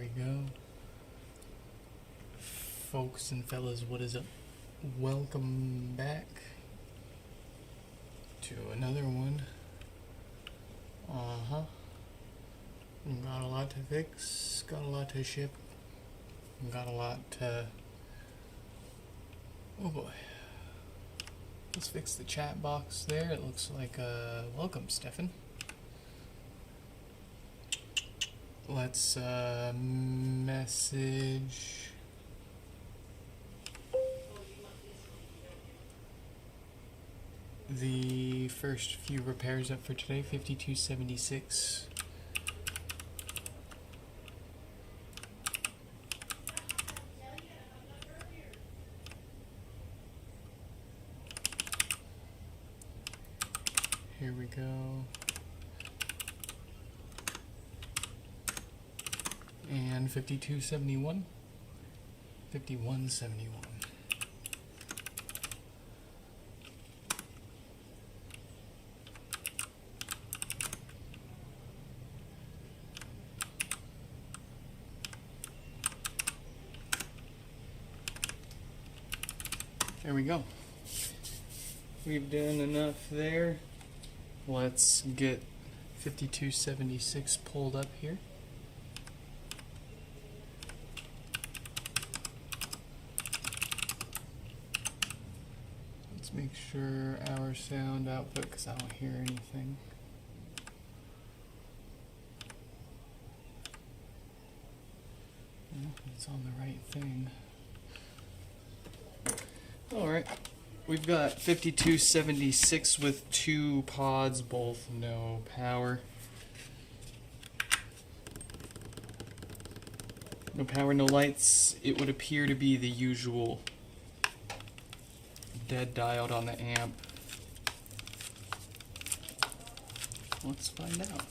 we go. Folks and fellas, what is up? Welcome back to another one. Got a lot to fix, got a lot to ship, got a lot to... Oh boy. Let's fix the chat box there. It looks like welcome, Stefan. Let's message the first few repairs up for today. 5276. Here we go. And 5271. 5171. There we go. We've done enough there. Let's get 5276 pulled up here. Let's make sure our sound output, because I don't hear anything. It's on the right thing. Alright. We've got 5276 with 2 pods, both no power. No power, no lights. It would appear to be the usual dead diode on the amp. Let's find out.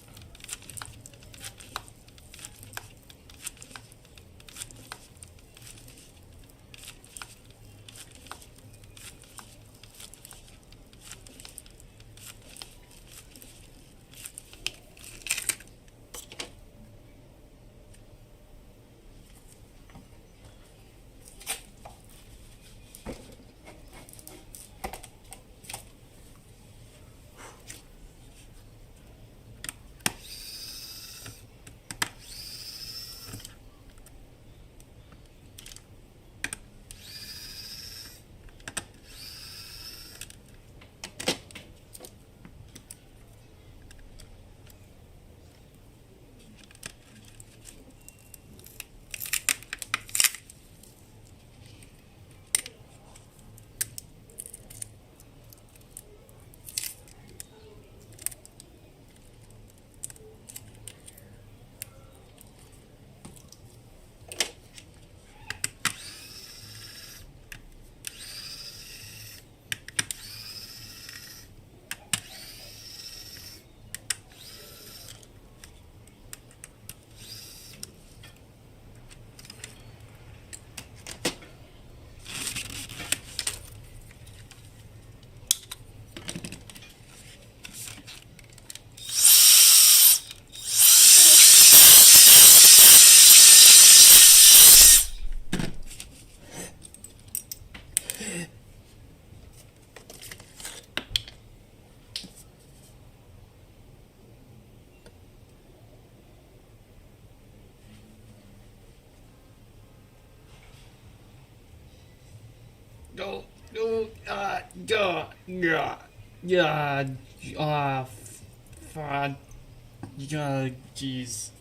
Jeez.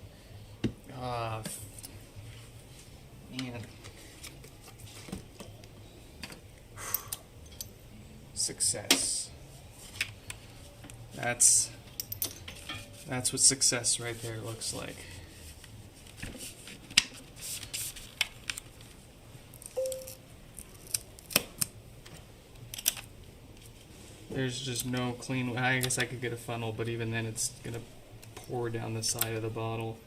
Man. Success. That's what success right there looks like. There's just no clean way. I guess I could get a funnel, but even then it's gonna pour down the side of the bottle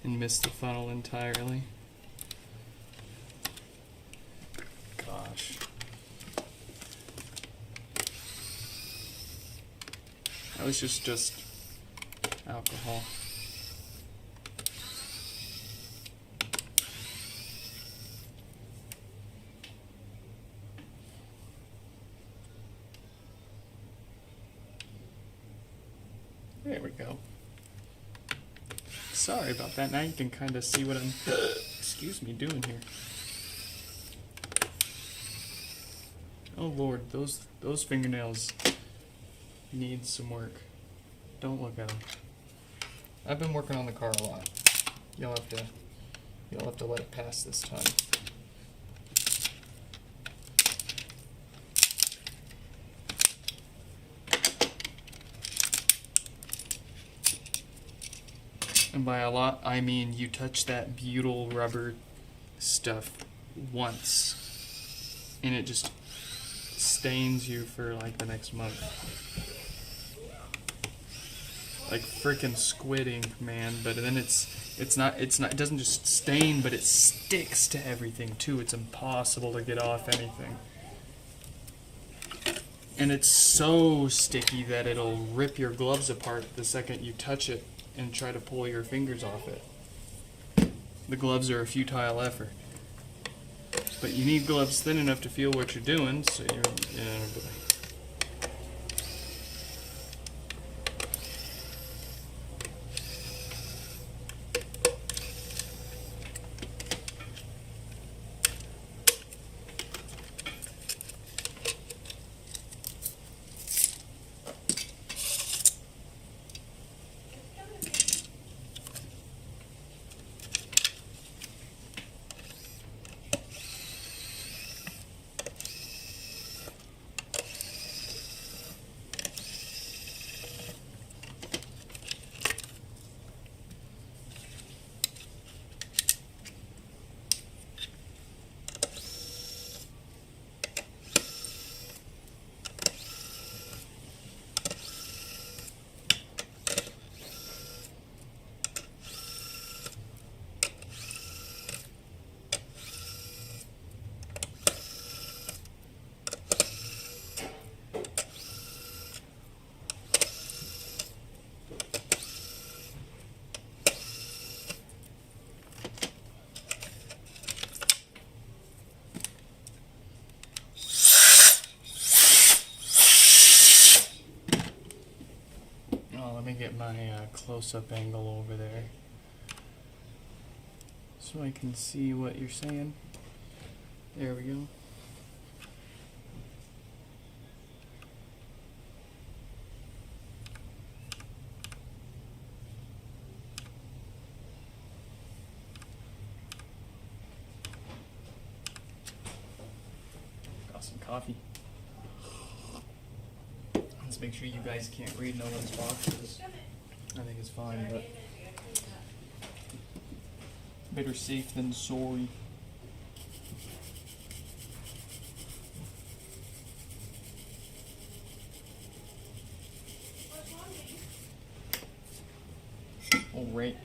and miss the funnel entirely. Gosh. That was just alcohol. go. Sorry about that. Now you can kind of see what I'm, excuse me, doing here. Oh Lord, those fingernails need some work. Don't look at them. I've been working on the car a lot. You'll have to let it pass this time. And by a lot, I mean you touch that butyl rubber stuff once, and it just stains you for like the next month. Like frickin' squid ink, man. But then it doesn't just stain, but it sticks to everything too. It's impossible to get off anything. And it's so sticky that it'll rip your gloves apart the second you touch it and try to pull your fingers off it. The gloves are a futile effort. But you need gloves thin enough to feel what you're doing, so you're, let me get my close-up angle over there so I can see what you're saying. There we go. Got some coffee. Let's make sure you guys can't read no one's boxes. I think it's fine, but better safe than sorry. All right.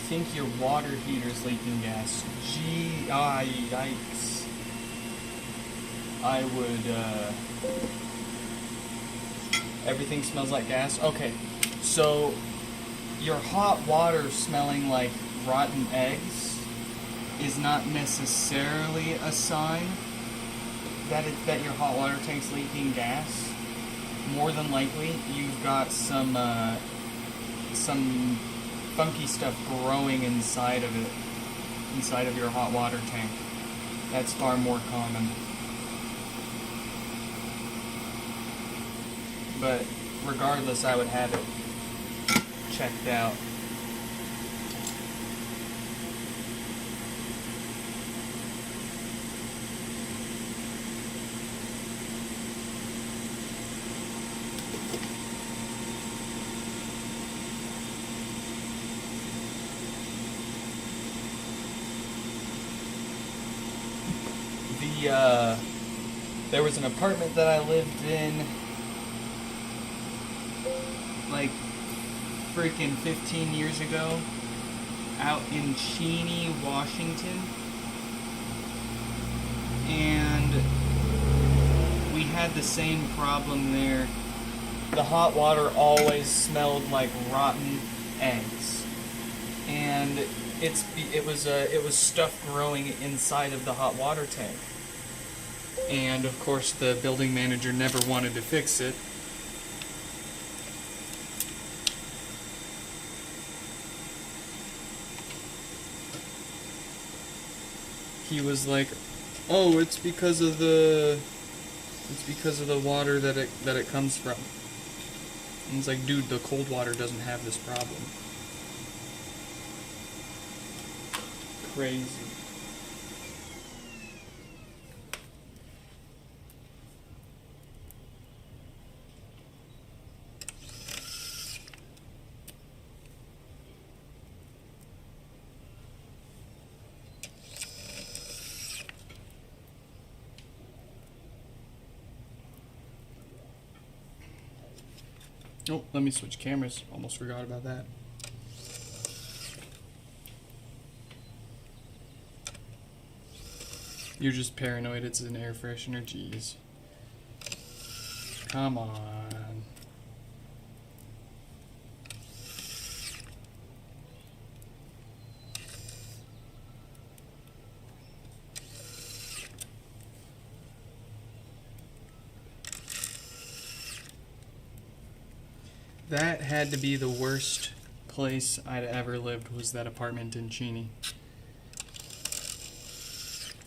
think your water heater's leaking gas. Yikes. I would, everything smells like gas? Okay, so your hot water smelling like rotten eggs is not necessarily a sign that your hot water tank's leaking gas. More than likely, you've got some funky stuff growing inside of it, inside of your hot water tank. That's far more common. But regardless, I would have it checked out. There was an apartment that I lived in like freaking 15 years ago out in Cheney, Washington, and we had the same problem there. The hot water always smelled like rotten eggs, and it was stuff growing inside of the hot water tank. And of course the building manager never wanted to fix it. He was like, "Oh, it's because of the water that it comes from." And it's like, dude, the cold water doesn't have this problem. Crazy. Oh, let me switch cameras. Almost forgot about that. You're just paranoid it's an air freshener, jeez. Come on. That had to be the worst place I'd ever lived, was that apartment in Cheney.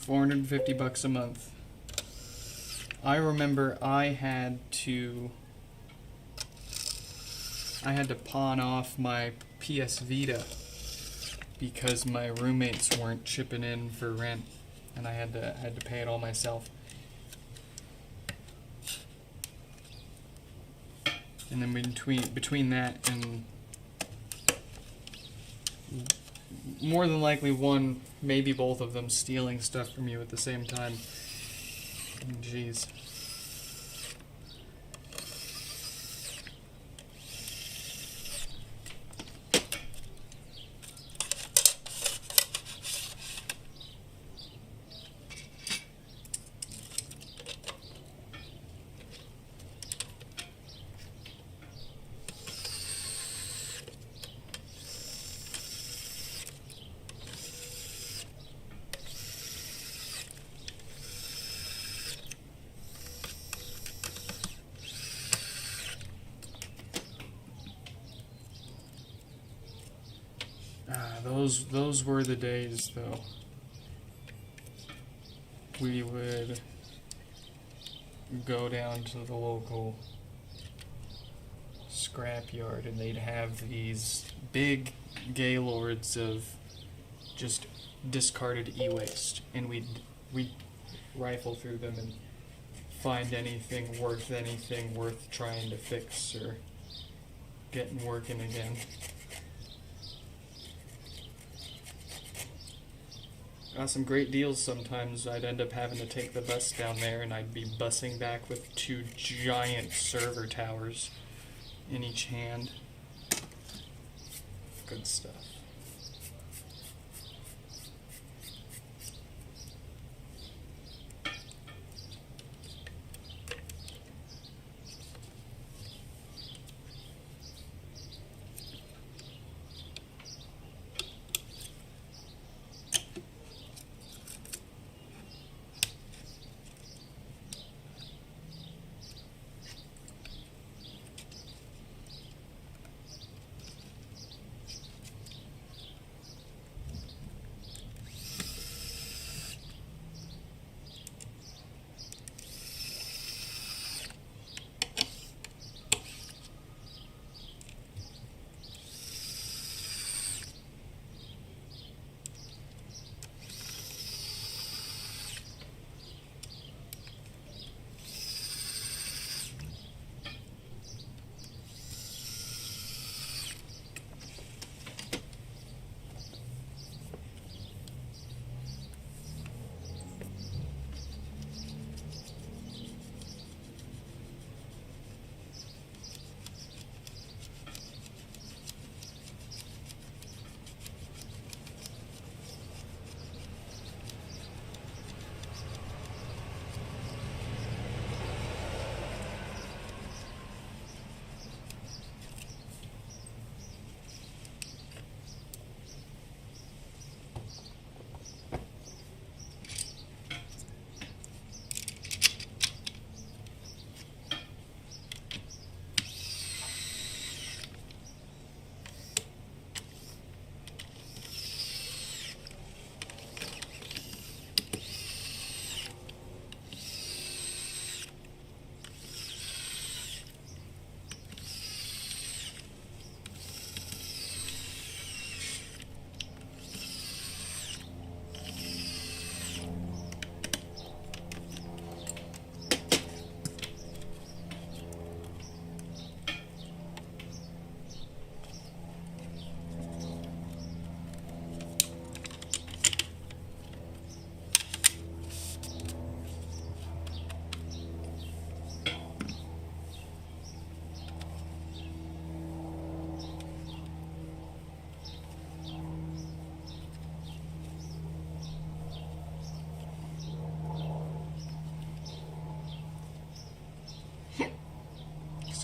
$450 a month. I remember I had to pawn off my PS Vita because my roommates weren't chipping in for rent, and I had to pay it all myself. And then between that and more than likely one, maybe both of them stealing stuff from you at the same time. Jeez. Those were the days, though. We would go down to the local scrapyard, and they'd have these big gaylords of just discarded e-waste, and we'd rifle through them and find anything worth trying to fix or getting working again. Got some great deals sometimes. I'd end up having to take the bus down there, and I'd be busing back with 2 giant server towers in each hand. Good stuff.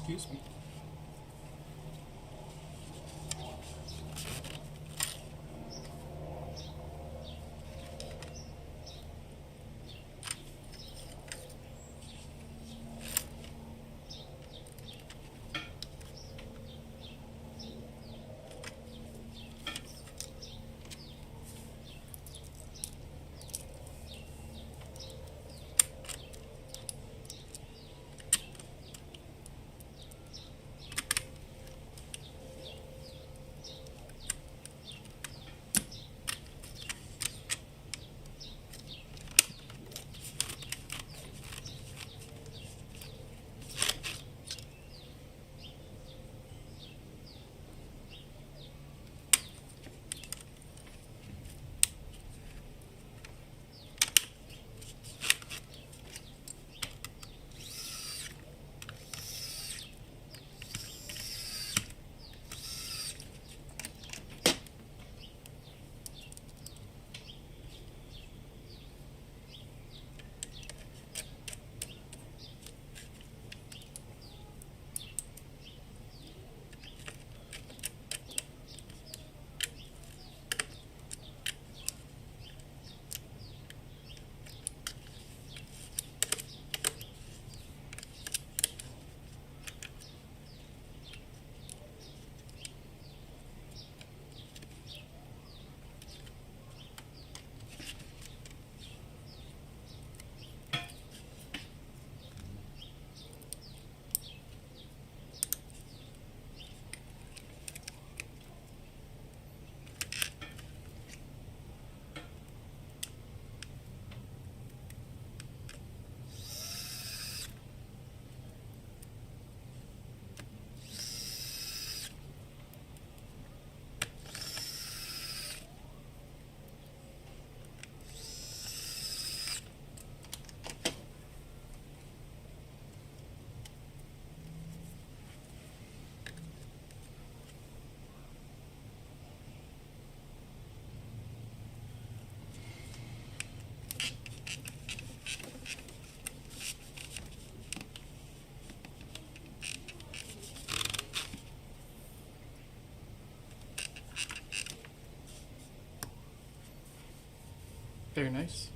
Excuse me. Very nice.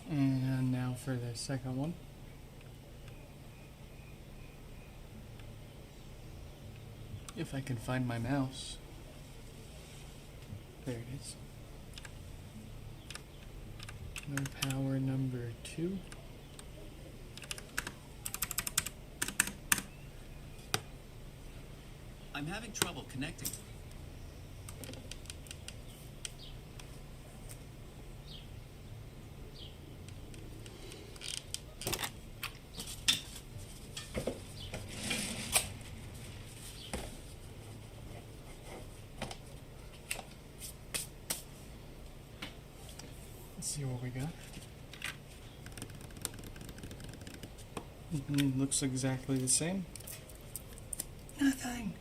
And now for the second one. If I can find my mouse. There it is. No power number 2. I'm having trouble connecting. Let's see what we got. Looks exactly the same. Nothing.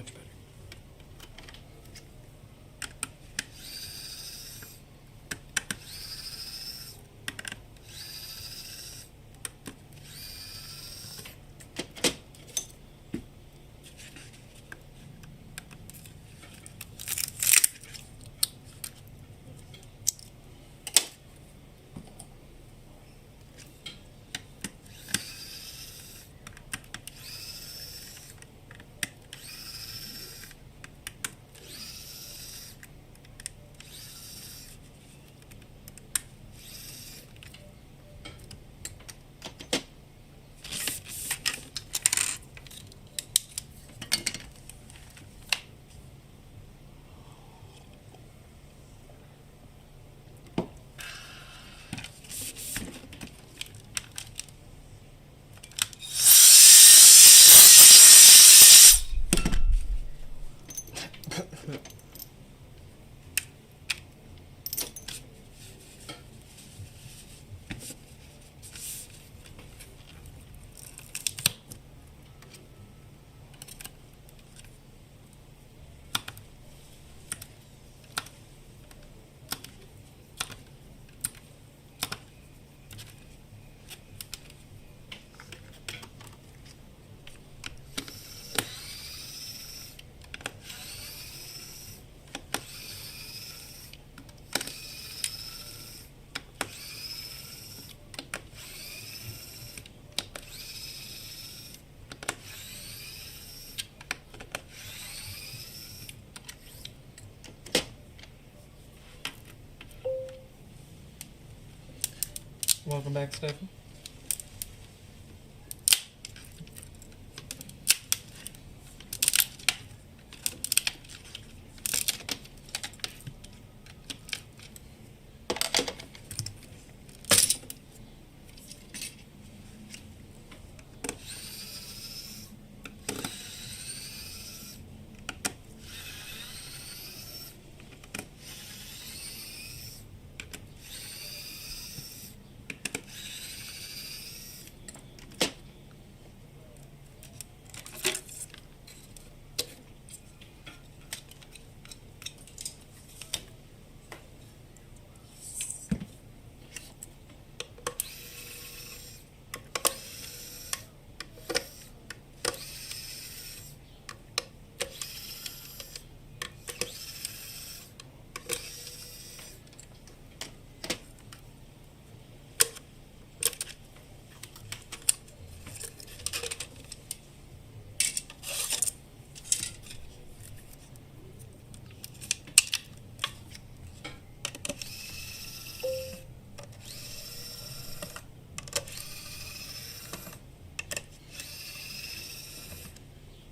Much better. Welcome back, Stefan.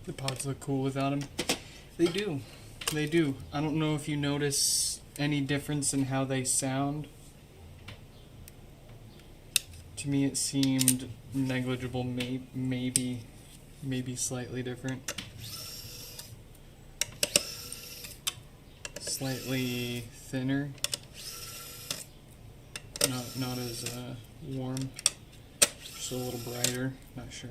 The pods look cool without them. They do. They do. I don't know if you notice any difference in how they sound. To me it seemed negligible, maybe slightly different. Slightly thinner. Not as warm. Just a little brighter. Not sure.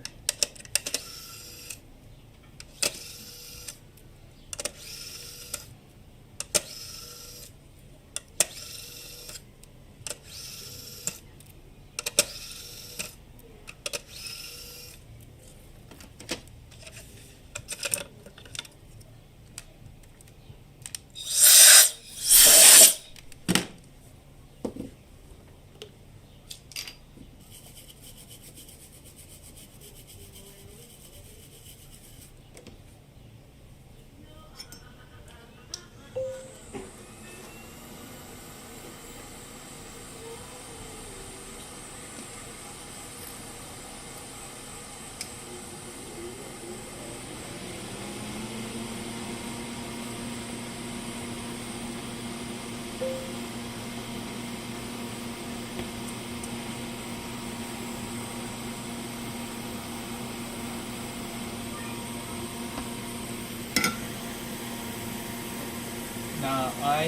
Nah, I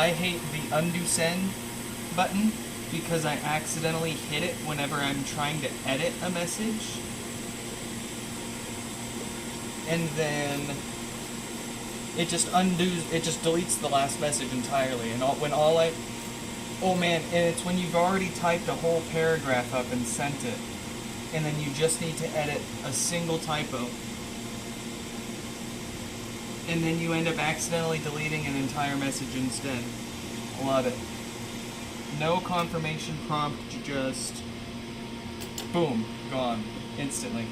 hate the undo send button because I accidentally hit it whenever I'm trying to edit a message. and then it just deletes the last message entirely. And oh man, and it's when you've already typed a whole paragraph up and sent it, and then you just need to edit a single typo, and then you end up accidentally deleting an entire message instead. Love it. No confirmation prompt, just boom, gone instantly.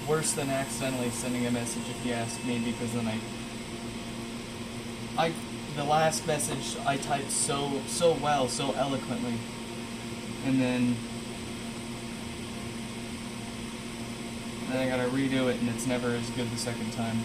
Worse than accidentally sending a message, if you ask me, because then the last message I typed so well, so eloquently, and then I gotta redo it, and it's never as good the second time.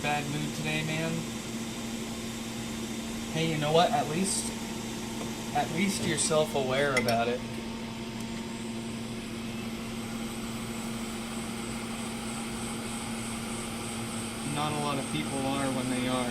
Bad mood today, man. Hey, you know what? At least you're self-aware about it. Not a lot of people are when they are.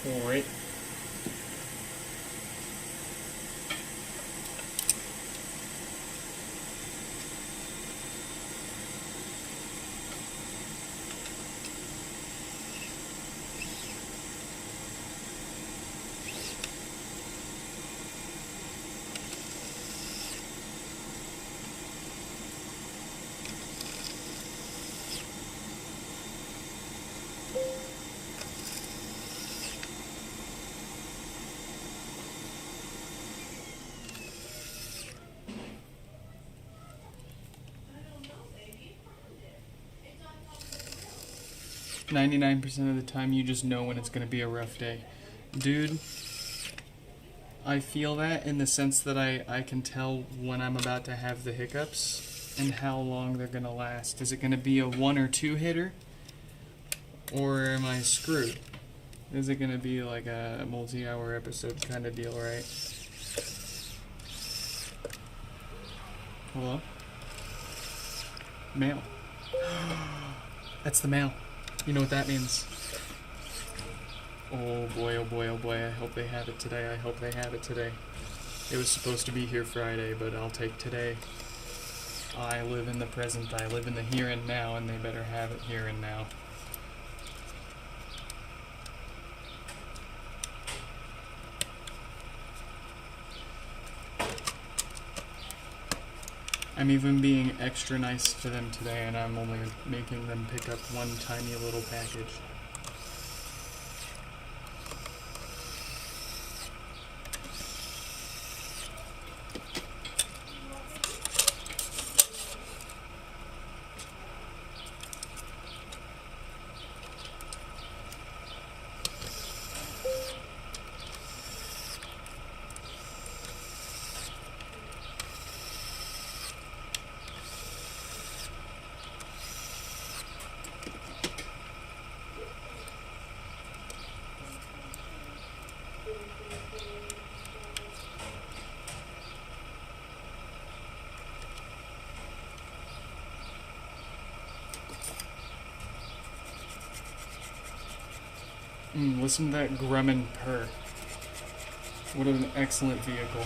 Alright. – 99% of the time you just know when it's going to be a rough day. Dude, I feel that in the sense that I can tell when I'm about to have the hiccups and how long they're going to last. Is it going to be a 1 or 2 hitter? Or am I screwed? Is it going to be like a multi-hour episode kind of deal, right? Hello? Mail. That's the mail. You know what that means. Oh boy, oh boy, oh boy. I hope they have it today. I hope they have it today. It was supposed to be here Friday, but I'll take today. I live in the present, I live in the here and now, and they better have it here and now. I'm even being extra nice to them today, and I'm only making them pick up one tiny little package. Listen to that Grumman purr. What an excellent vehicle.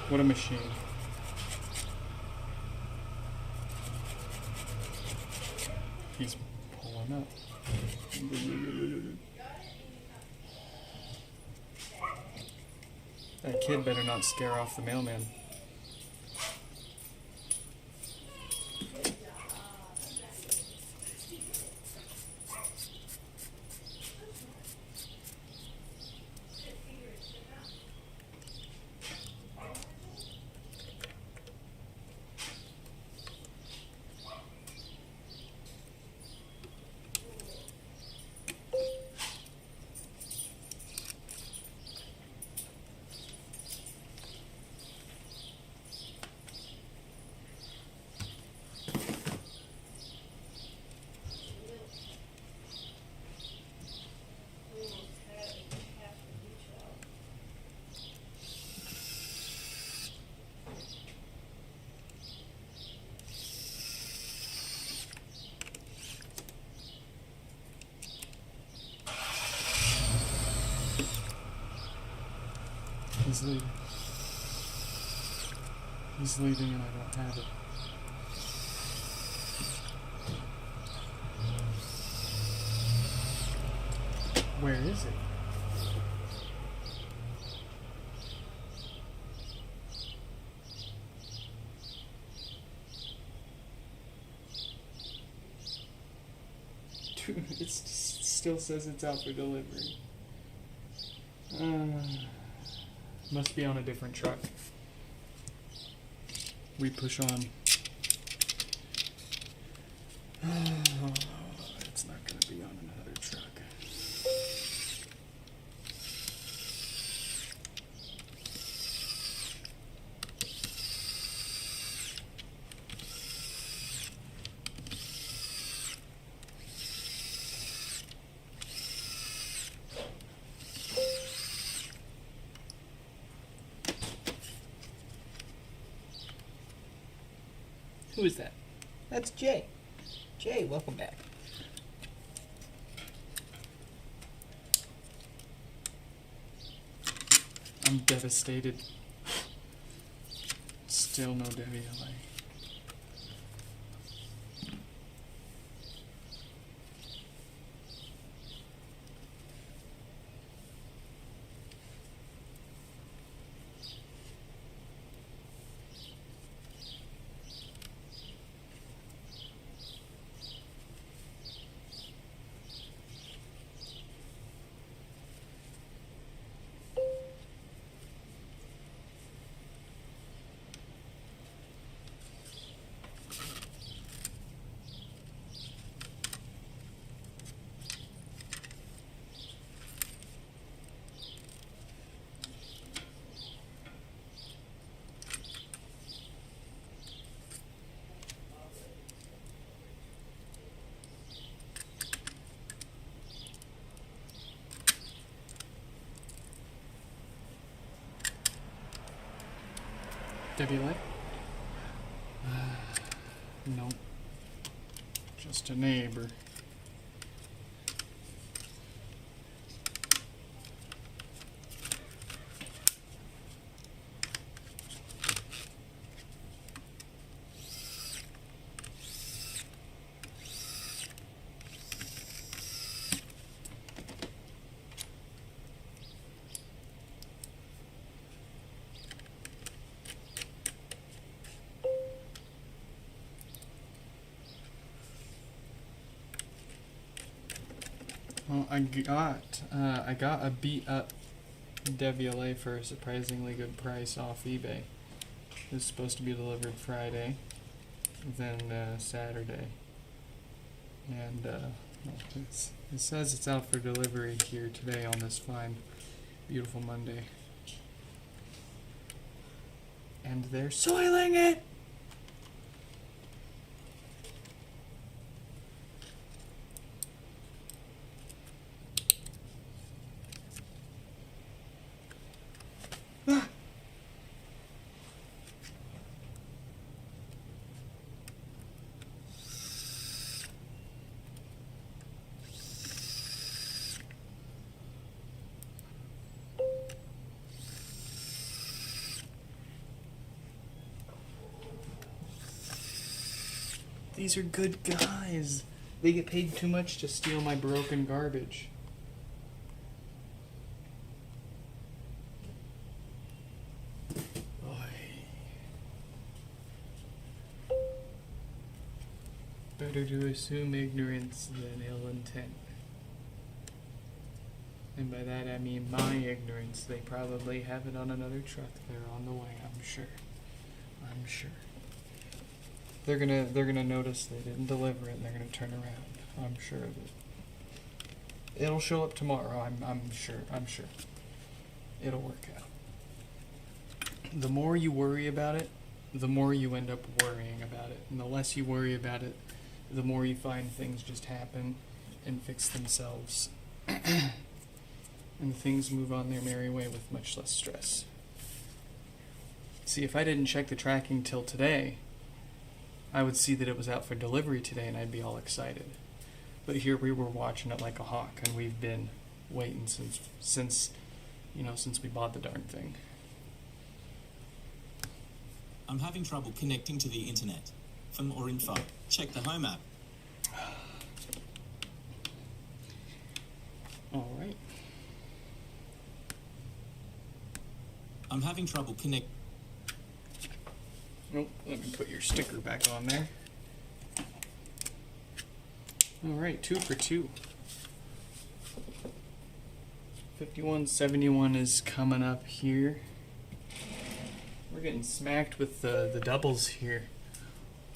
What a machine. He's pulling up. That kid better not scare off the mailman. He's leaving. He's leaving and I don't have it. Where is it? Dude, it still says it's out for delivery. Must be on a different truck. We push on. It's not going to be on another truck. Who is that? That's Jay. Jay, welcome back. I'm devastated. Still no WLA. WLA? No. Just a neighbor. Well, I got a beat up Deviollet for a surprisingly good price off eBay. It was supposed to be delivered Friday, then Saturday, and well, it says it's out for delivery here today on this fine, beautiful Monday. And they're soiling it! Ah. These are good guys. They get paid too much to steal my broken garbage. Better to assume ignorance than ill intent. And by that I mean my ignorance. They probably have it on another truck. They're on the way, I'm sure. I'm sure. They're gonna notice they didn't deliver it and they're gonna turn around. I'm sure of it. It'll show up tomorrow, I'm sure. It'll work out. The more you worry about it, the more you end up worrying about it. And the less you worry about it, the more you find things just happen and fix themselves. And things move on their merry way with much less stress. See, if I didn't check the tracking till today, I would see that it was out for delivery today and I'd be all excited. But here we were watching it like a hawk, and we've been waiting since we bought the darn thing. I'm having trouble connecting to the internet. For more info, check the Home app. All right. I'm having trouble connect. Nope, let me put your sticker back on there. Alright, 2 for 2. 5171 is coming up here. We're getting smacked with the doubles here.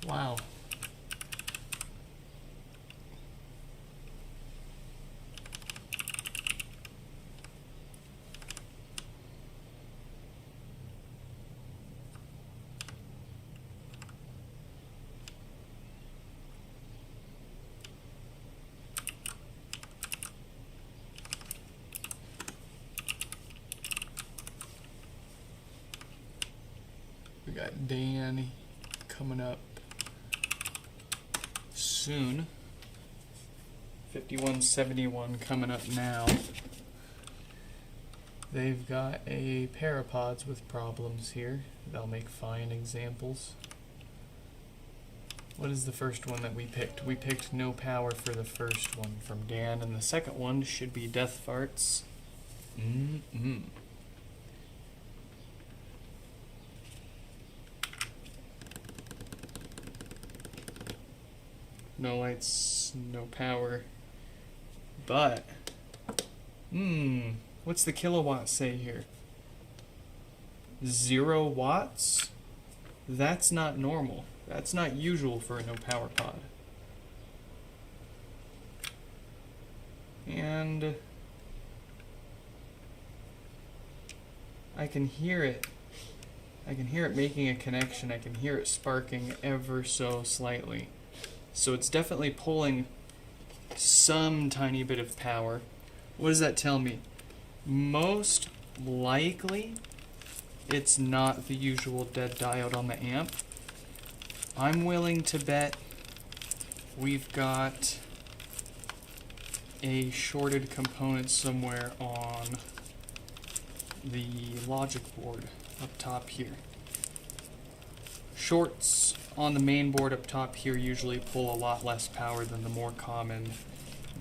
Wow. We got Dan coming up soon. 5171 coming up now. They've got a pair of pods with problems here. They'll make fine examples. What is the first one that we picked? We picked no power for the first one from Dan, and the second one should be death farts. No lights, no power. But, what's the kilowatt say here? 0 watts? That's not normal. That's not usual for a no power pod. And I can hear it. I can hear it making a connection. I can hear it sparking ever so slightly. So it's definitely pulling some tiny bit of power. What does that tell me? Most likely, it's not the usual dead diode on the amp. I'm willing to bet we've got a shorted component somewhere on the logic board up top here. Shorts on the main board up top here usually pull a lot less power than the more common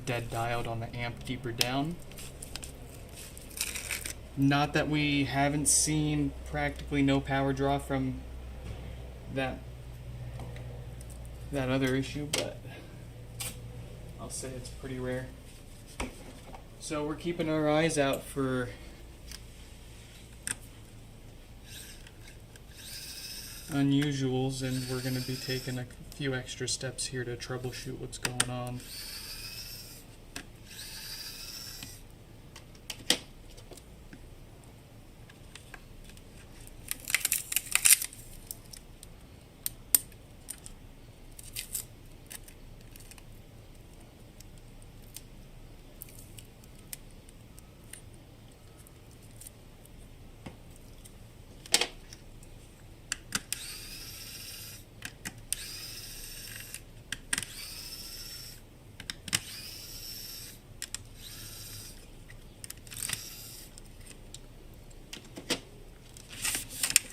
dead diode on the amp deeper down. Not that we haven't seen practically no power draw from that other issue, but I'll say it's pretty rare. So we're keeping our eyes out for unusuals, and we're going to be taking a few extra steps here to troubleshoot what's going on.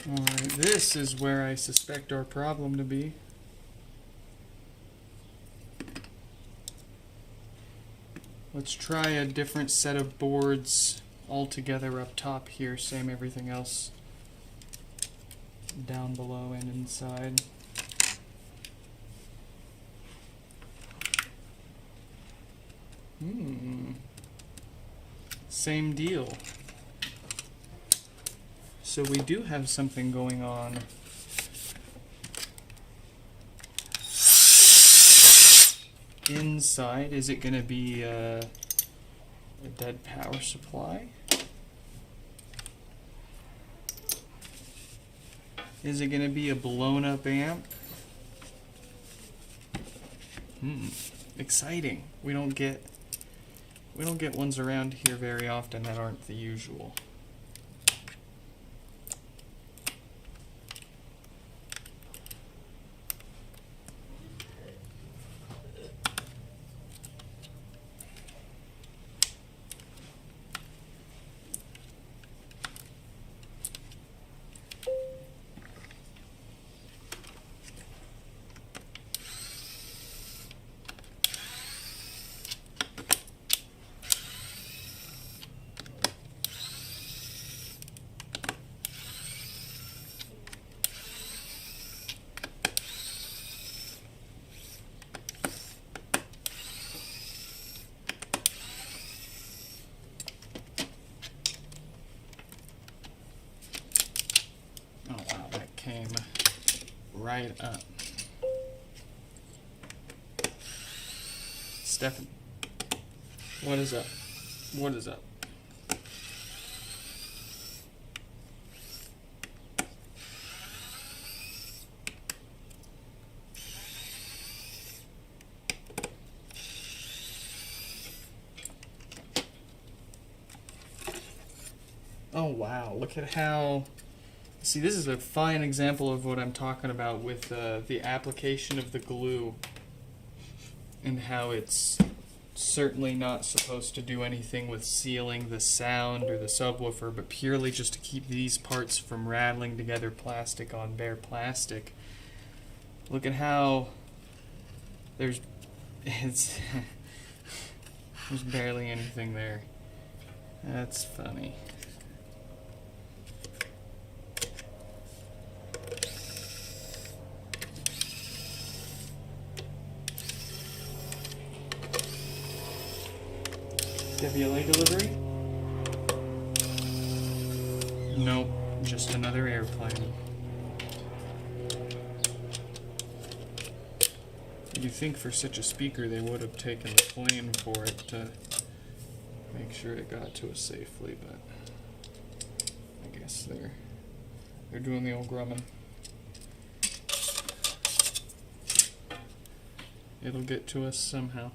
Alright, this is where I suspect our problem to be. Let's try a different set of boards altogether up top here, same everything else down below and inside. Same deal. So we do have something going on. Inside, is it going to be a dead power supply? Is it going to be a blown up amp? Exciting. We don't get ones around here very often that aren't the usual. Came right up. Stefan, what is up? What is up? Oh wow, look at how... See, this is a fine example of what I'm talking about with the application of the glue and how it's certainly not supposed to do anything with sealing the sound or the subwoofer, but purely just to keep these parts from rattling together, plastic on bare plastic. Look at how there's barely anything there. That's funny. WLA delivery? Nope, just another airplane. You'd think for such a speaker they would have taken the plane for it to make sure it got to us safely, but I guess they're doing the old Grumman. It'll get to us somehow.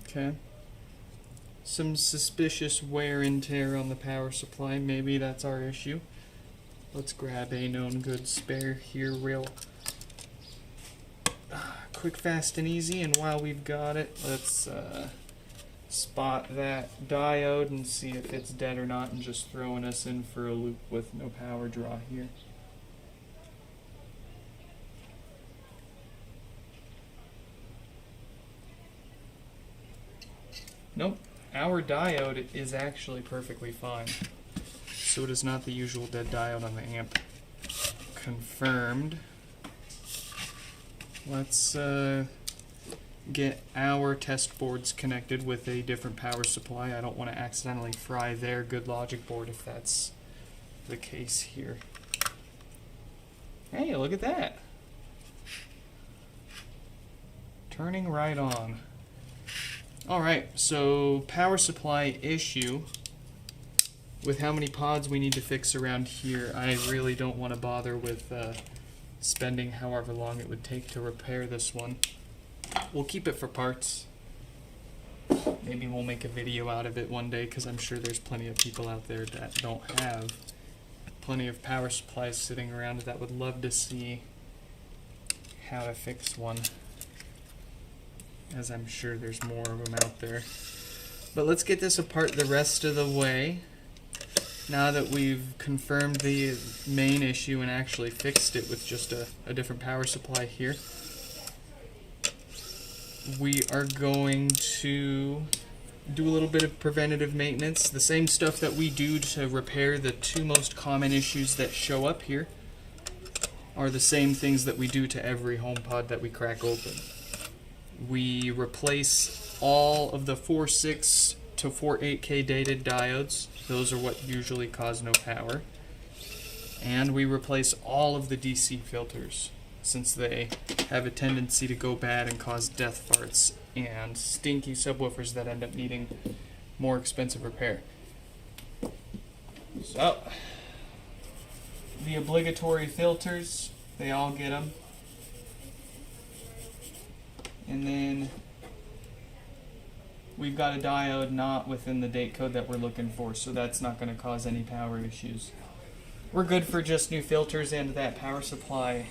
Okay. Some suspicious wear and tear on the power supply. Maybe that's our issue. Let's grab a known good spare here real quick, fast, and easy. And while we've got it, let's spot that diode and see if it's dead or not, and just throwing us in for a loop with no power draw here. Nope, our diode is actually perfectly fine. So it is not the usual dead diode on the amp. Confirmed. Let's get our test boards connected with a different power supply. I don't want to accidentally fry their good logic board if that's the case here. Hey, look at that. Turning right on. Alright, so power supply issue. With how many pods we need to fix around here, I really don't want to bother with spending however long it would take to repair this one. We'll keep it for parts. Maybe we'll make a video out of it one day, because I'm sure there's plenty of people out there that don't have plenty of power supplies sitting around that would love to see how to fix one, as I'm sure there's more of them out there. But let's get this apart the rest of the way. Now that we've confirmed the main issue and actually fixed it with just a different power supply here, we are going to do a little bit of preventative maintenance. The same stuff that we do to repair the two most common issues that show up here are the same things that we do to every HomePod that we crack open. We replace all of the 4.6 to 4.8K dated diodes. Those are what usually cause no power. And we replace all of the DC filters, since they have a tendency to go bad and cause death farts and stinky subwoofers that end up needing more expensive repair. So, the obligatory filters, they all get them. And then we've got a diode not within the date code that we're looking for, so that's not going to cause any power issues. We're good for just new filters and that power supply.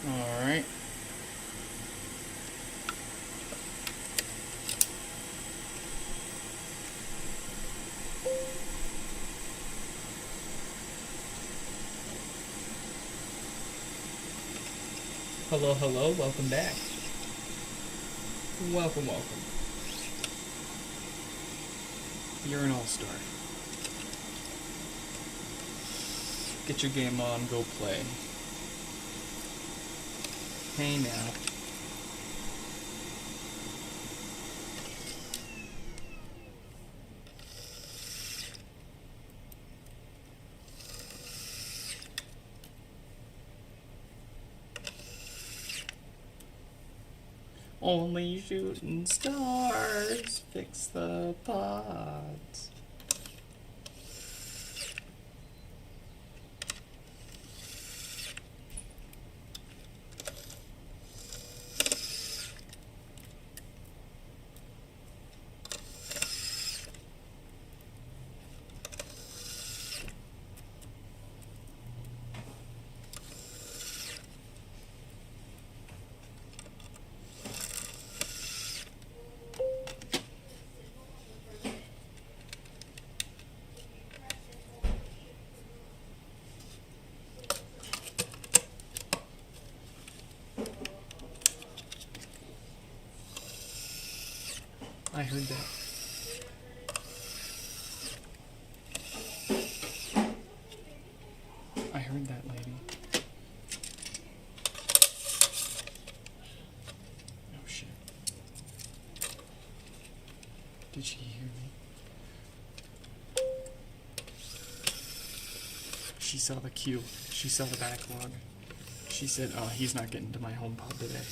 Alright. Hello, hello, welcome back. Welcome, welcome. You're an all-star. Get your game on, go play. Hey now. Only shooting stars fix the pods. I heard that. I heard that, lady. Oh shit. Did she hear me? She saw the queue. She saw the backlog. She said, oh, he's not getting to my HomePod today.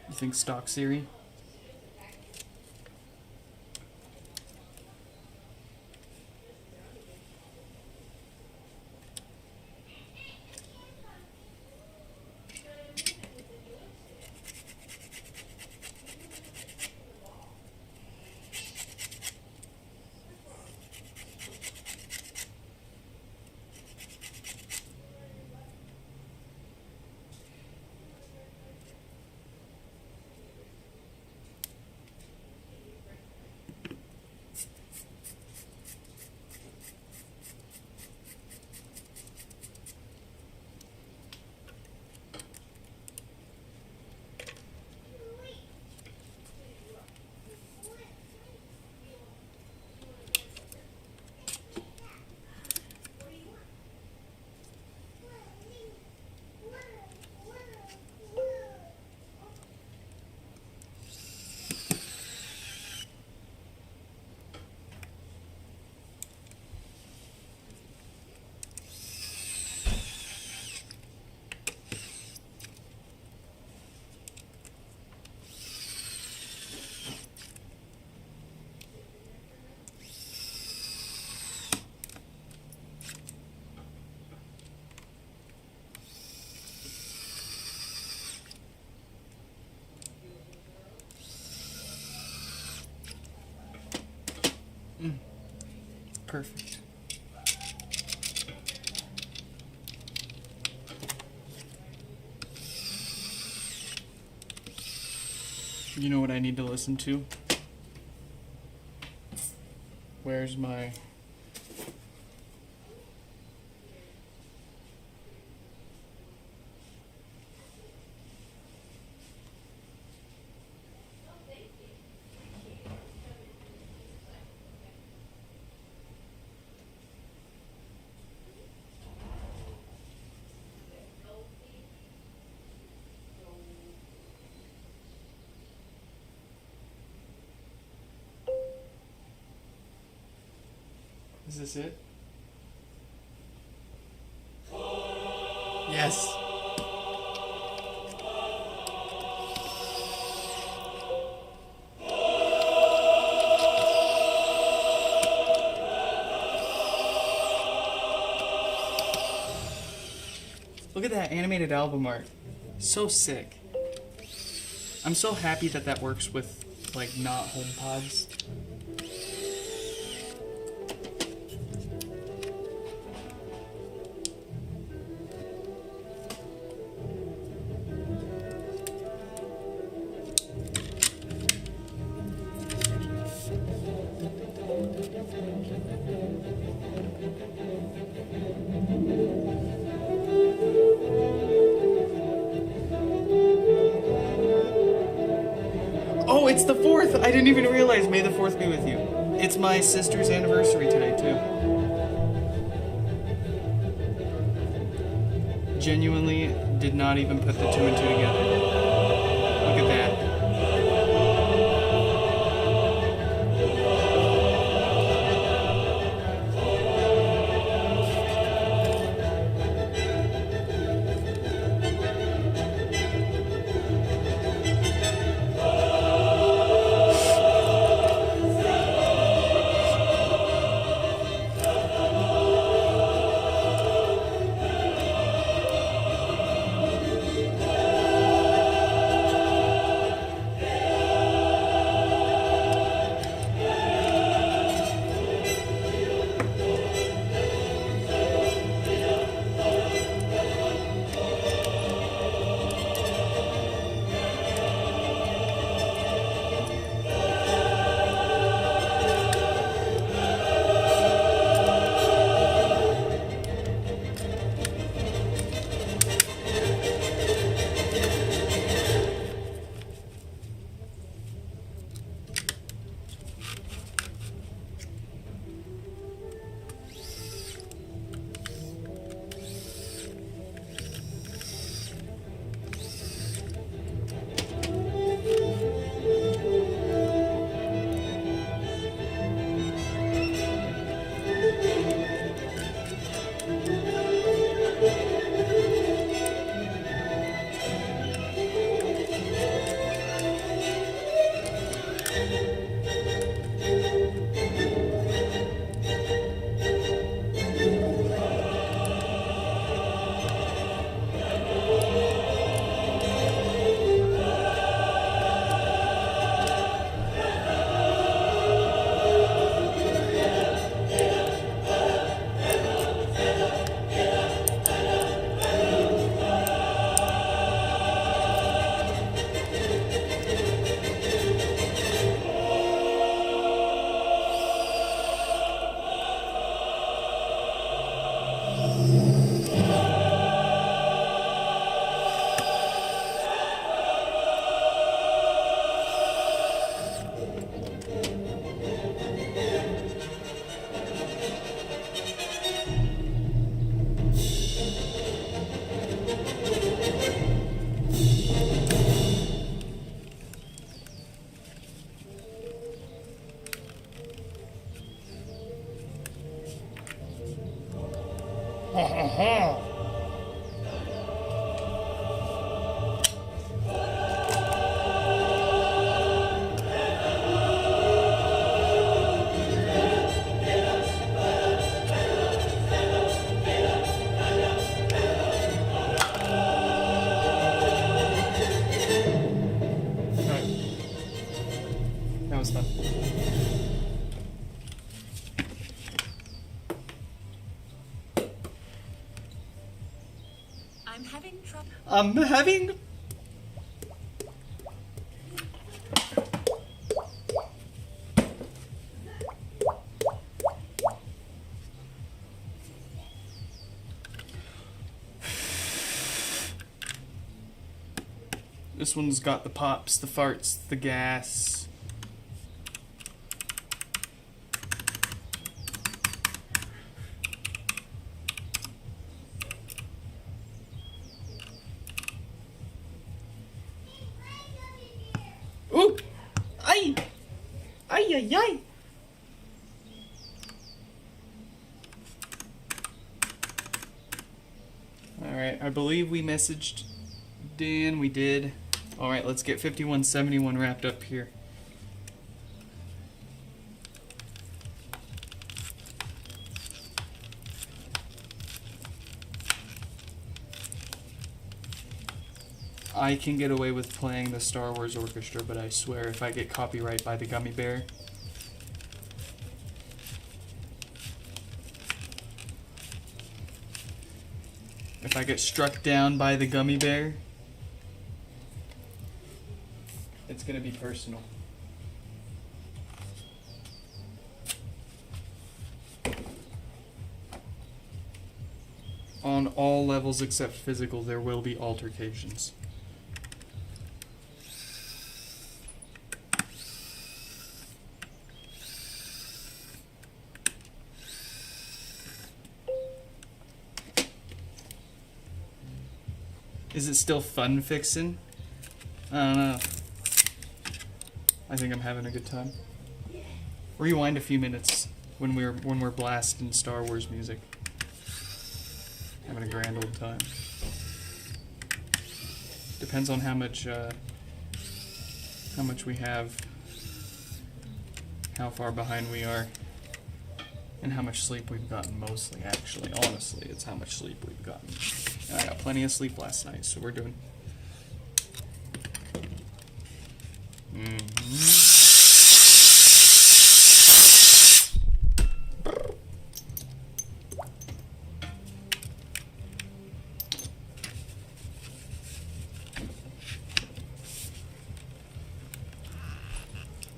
You think stock Siri? Perfect. You know what I need to listen to? Where's my... Is this it? Yes. Look at that animated album art. So sick. I'm so happy that that works with, like, not HomePods. Oh, it's the 4th! I didn't even realize. May the 4th be with you. It's my sister's anniversary today, too. Genuinely did not even put the 2 and 2 together. Look at that. That was fun. I'm having trouble. I'm having... This one's got the pops, the farts, the gas. Ooh! Ay! Ay, ay, ay! Alright, I believe we messaged Dan. We did. Alright, let's get 5171 wrapped up here. I can get away with playing the Star Wars Orchestra, but I swear if I get copyright by the Gummy Bear, if I get struck down by the Gummy Bear, it's gonna be personal. On all levels except physical, there will be altercations. Is it still fun fixing? I don't know. I think I'm having a good time. Rewind a few minutes when we're blasting Star Wars music. Having a grand old time. Depends on how much we have, how far behind we are, and how much sleep we've gotten. Mostly, actually, honestly, it's how much sleep we've gotten. And I got plenty of sleep last night, so we're doing.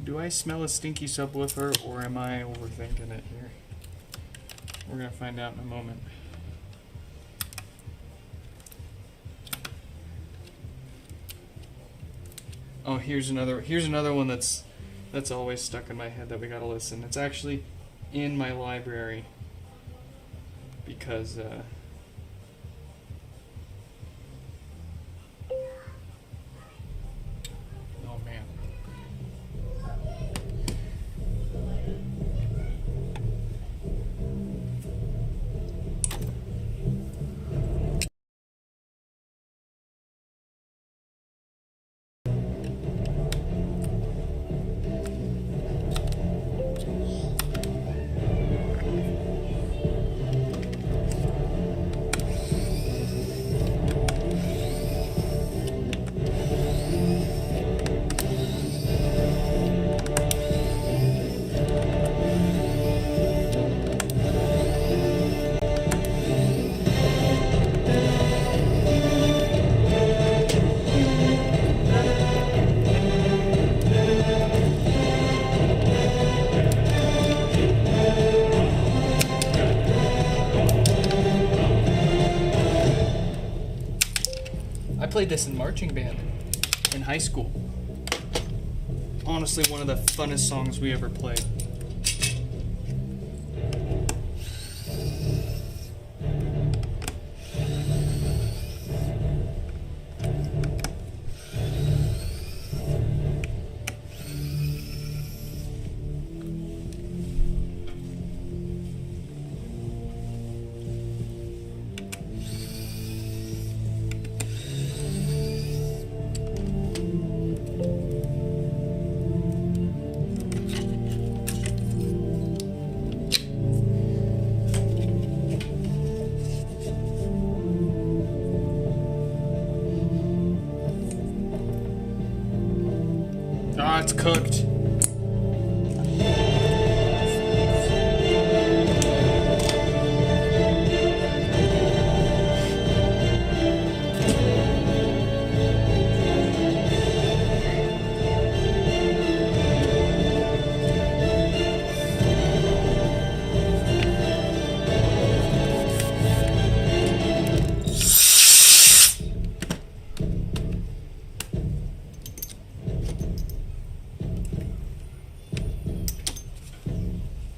Do I smell a stinky subwoofer, or am I overthinking it here? We're gonna find out in a moment. Oh, here's another one that's always stuck in my head that we gotta listen. It's actually in my library because oh man. played this in marching band in high school. Honestly, one of the funnest songs we ever played. Ah, it's cooked.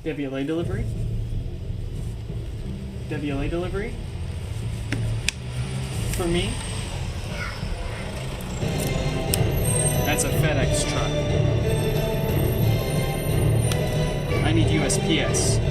WLA delivery? WLA delivery? For me? That's a FedEx truck. I need USPS.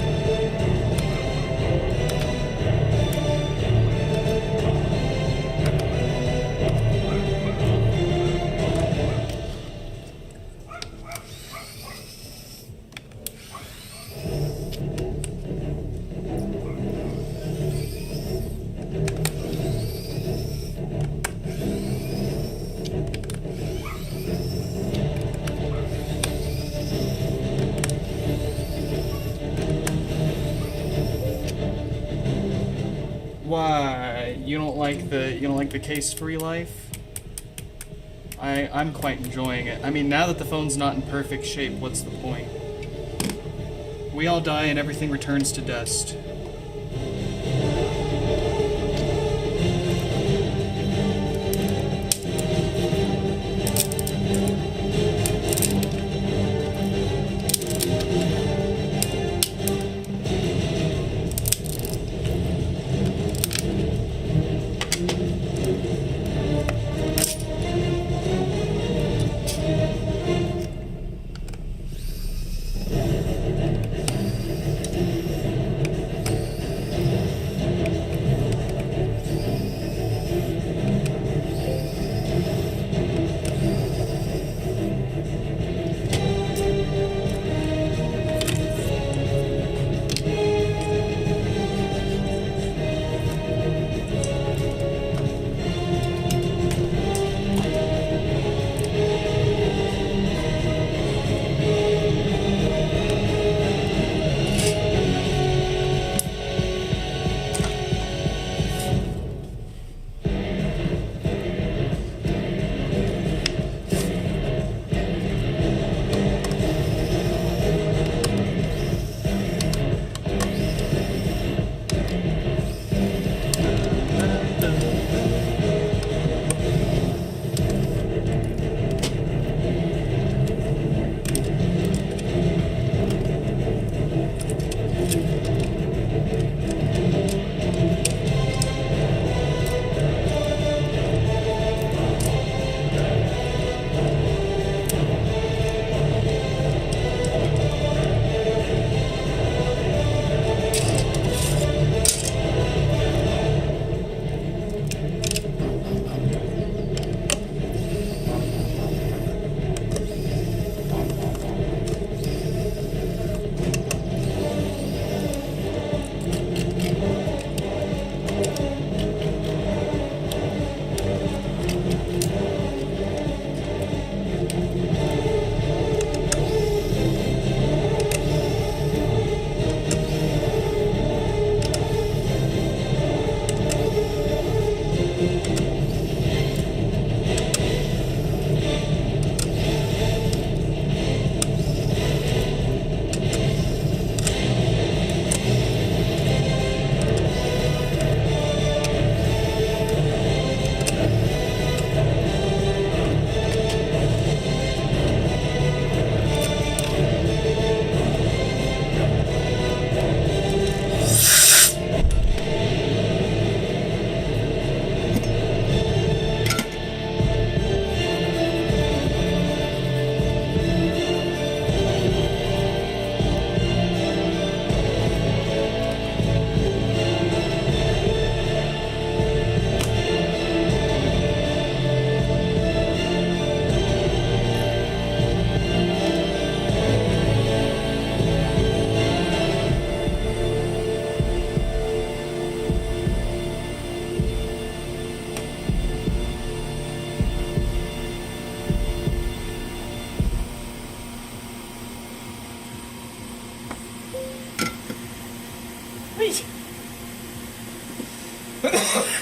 Why, you don't like the case-free life? I'm quite enjoying it. I mean, now that the phone's not in perfect shape, what's the point? We all die and everything returns to dust.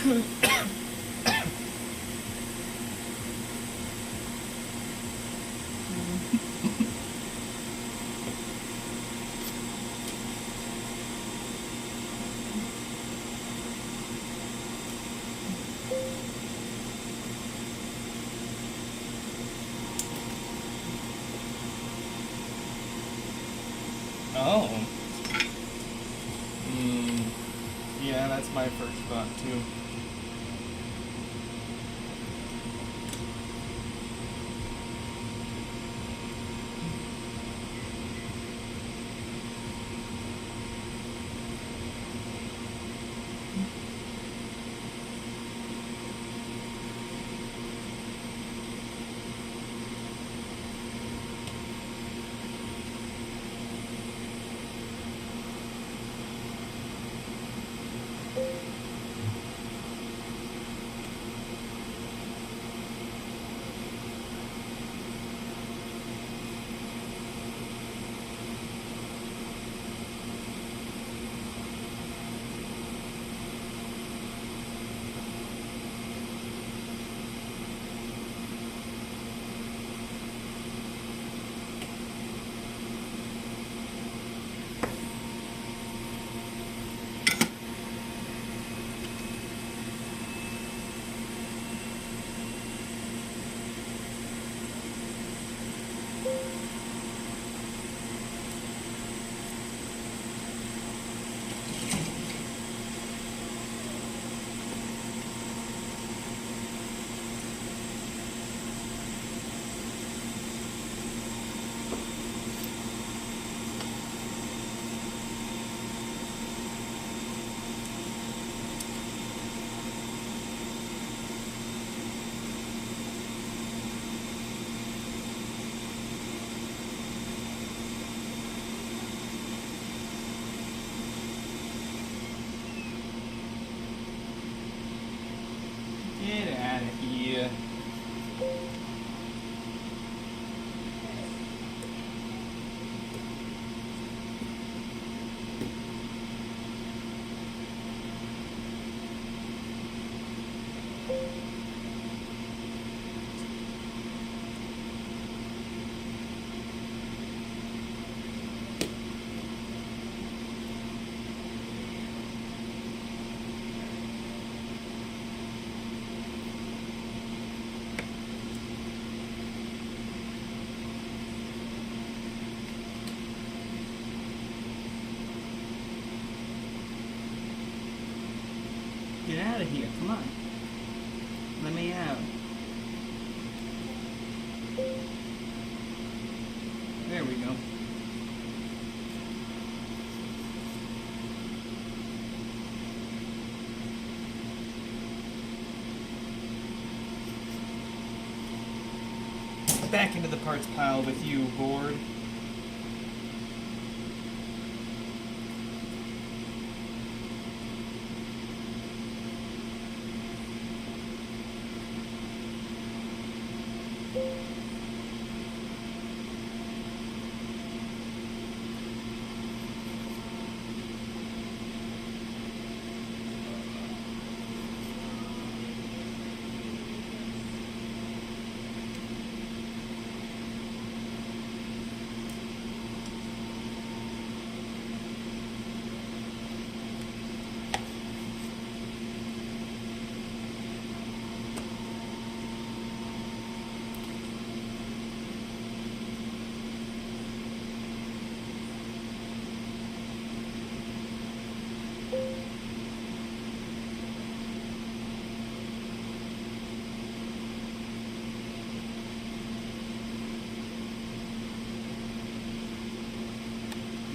Oh. Yeah, that's my first thought too. Get out of here. Get out of here, come on. Let me out. There we go. Back into the parts pile with you, board.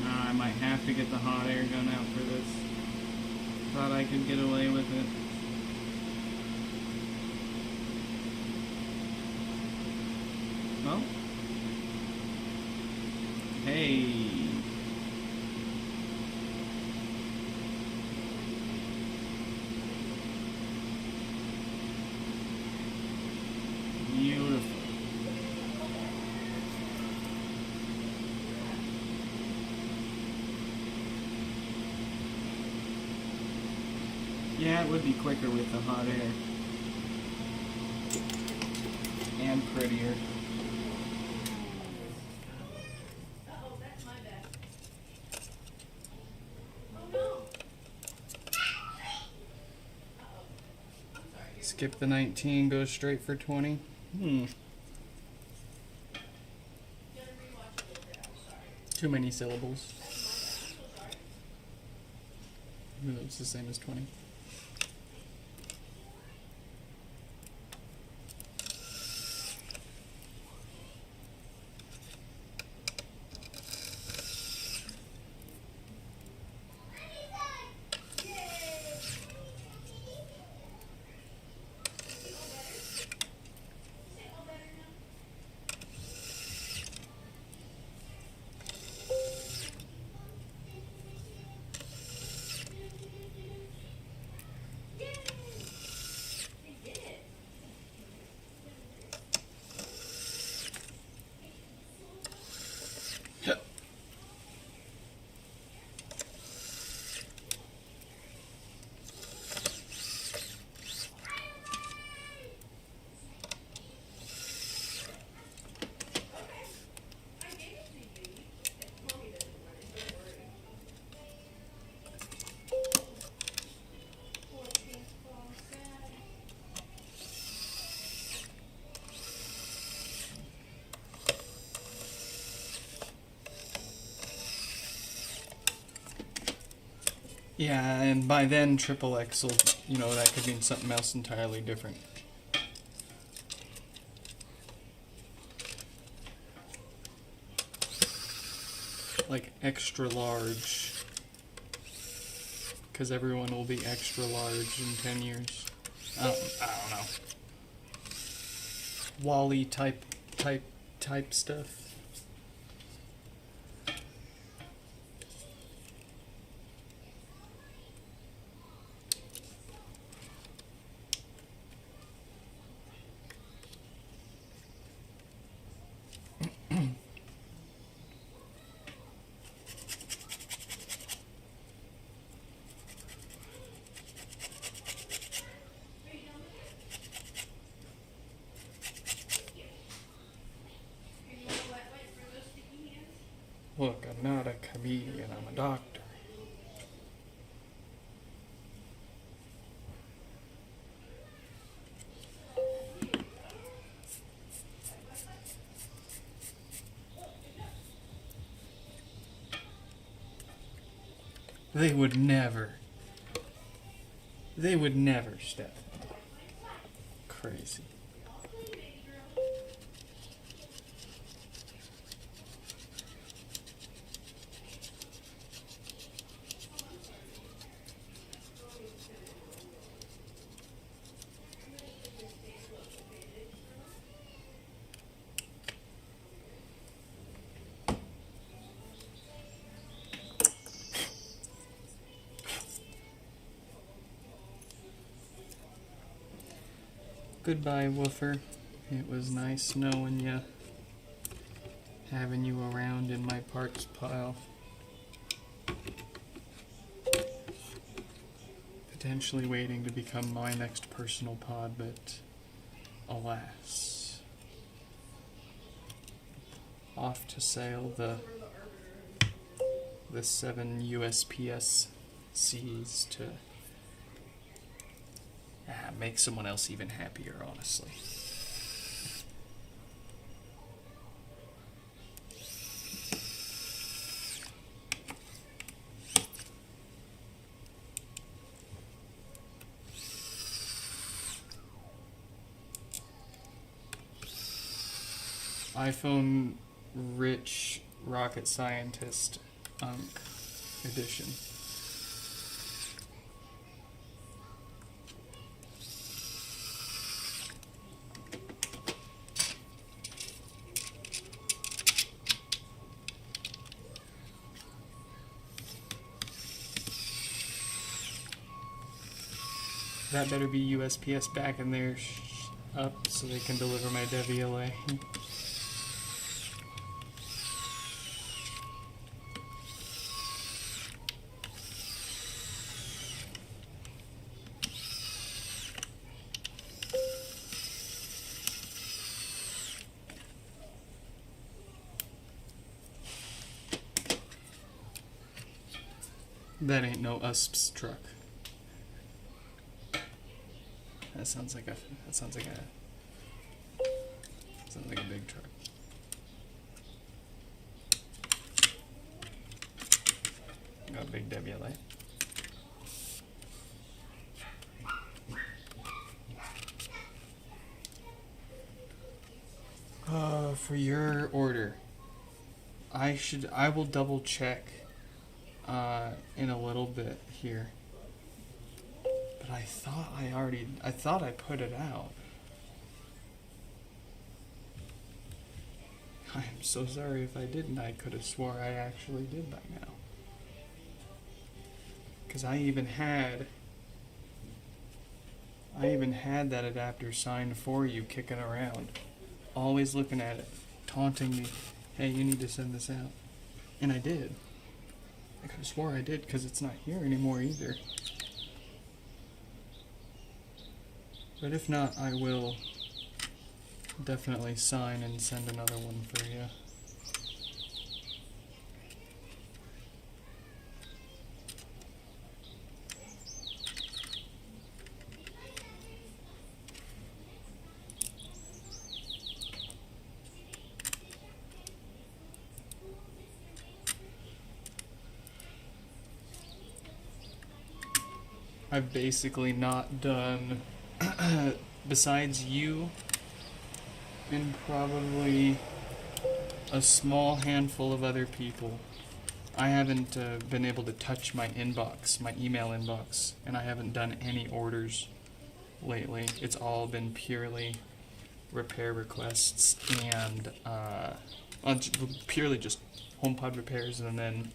I might have to get the hot air gun out for this. Thought I could get away with it. Well. Hey. Beautiful. Yeah, it would be quicker with the hot air. And prettier. Skip the 19, go straight for 20. Too many syllables. Ooh, it's the same as 20. Yeah, and by then triple X will, that could mean something else entirely different. Like extra large. Because everyone will be extra large in 10 years. I don't know. Wally type stuff. Look, I'm not a comedian, I'm a doctor. They would never step. Crazy. Goodbye, Woofer. It was nice knowing you, having you around in my parts pile. Potentially waiting to become my next personal pod, but alas. Off to sail the 7 USPS seas to make someone else even happier, honestly. iPhone Rich Rocket Scientist Unk Edition. That better be USPS backing their up so they can deliver my DevELA. That ain't no USPS truck. That sounds like a big truck. Got a big WLA. For your order, I will double check in a little bit here. But I thought I put it out. I am so sorry if I didn't. I could have swore I actually did by now. Because I even had that adapter signed for you, kicking around. Always looking at it, taunting me, hey, you need to send this out. And I did. I could have swore I did, because it's not here anymore either. But if not, I will definitely sign and send another one for you. I've basically not done, besides you and probably a small handful of other people, I haven't been able to touch my inbox, my email inbox, and I haven't done any orders lately. It's all been purely repair requests and purely just HomePod repairs, and then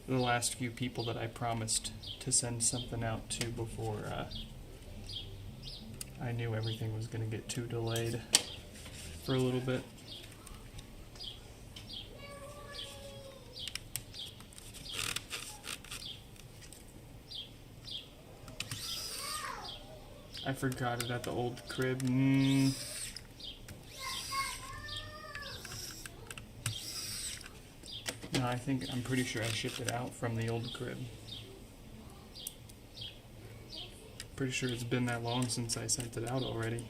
the last few people that I promised to send something out to before I knew everything was going to get too delayed for a little bit. I forgot it at the old crib. No, I'm pretty sure I shipped it out from the old crib. Pretty sure it's been that long since I sent it out already.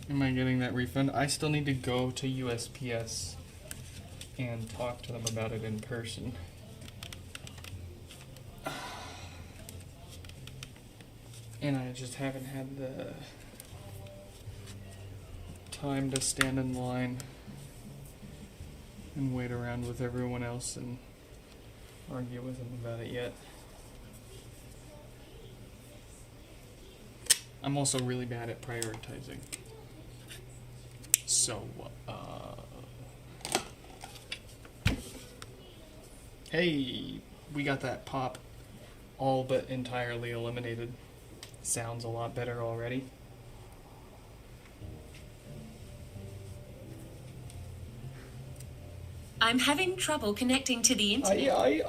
Am I getting that refund? I still need to go to USPS and talk to them about it in person. And I just haven't had the time to stand in line and wait around with everyone else and argue with them about it yet. I'm also really bad at prioritizing. So, hey, we got that pop all but entirely eliminated. Sounds a lot better already. I'm having trouble connecting to the internet.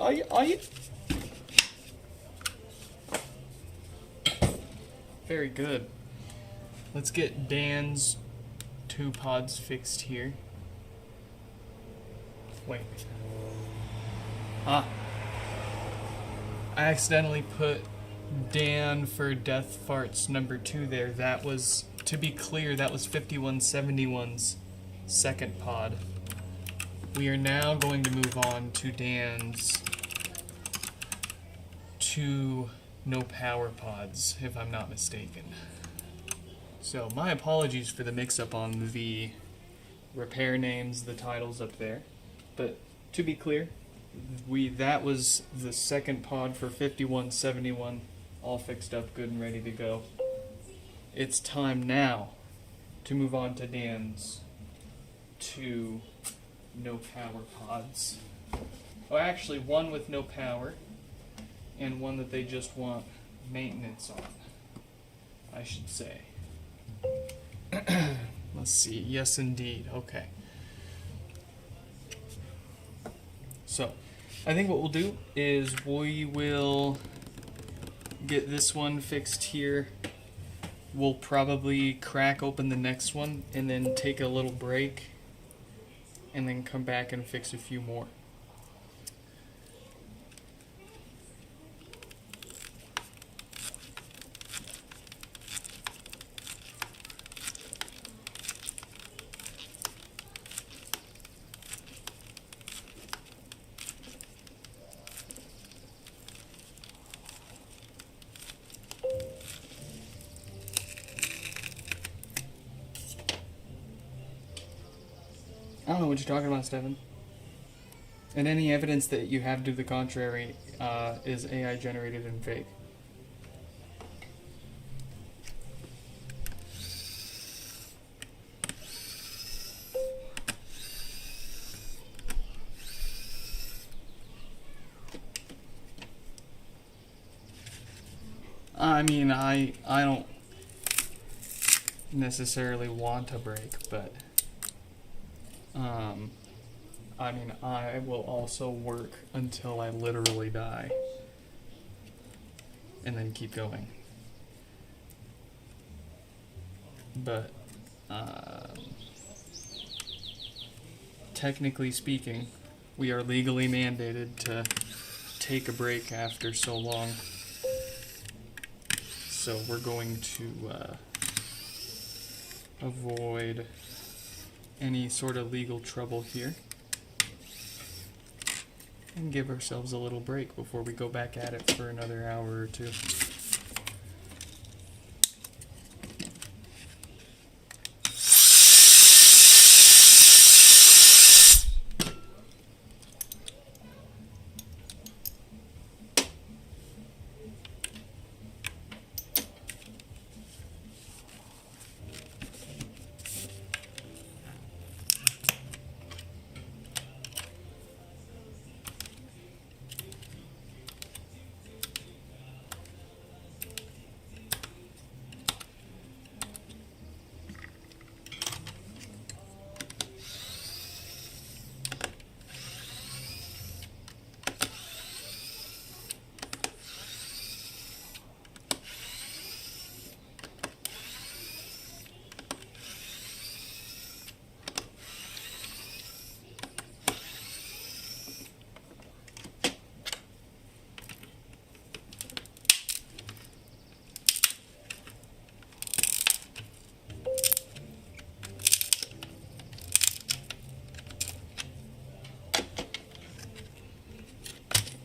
Very good. Let's get Dan's 2 pods fixed here. Wait. I accidentally put Dan for Death Farts number 2 there. That was, to be clear, that was 5171's second pod. We are now going to move on to Dan's 2 no power pods, if I'm not mistaken. So my apologies for the mix-up on the repair names, the titles up there. But to be clear, that was the second pod for 5171, all fixed up, good and ready to go. It's time now to move on to Dan's 2 no power pods. Oh, actually, one with no power and one that they just want maintenance on, I should say. Let's see. Yes, indeed. Okay. So, I think what we'll do is we will get this one fixed here. We'll probably crack open the next one and then take a little break and then come back and fix a few more. I don't know what you're talking about, Stephen. And any evidence that you have to the contrary is AI generated and fake. I mean, I don't necessarily want a break, but I mean, I will also work until I literally die and then keep going. But technically speaking, we are legally mandated to take a break after so long. So we're going to avoid any sort of legal trouble here and give ourselves a little break before we go back at it for another hour or two.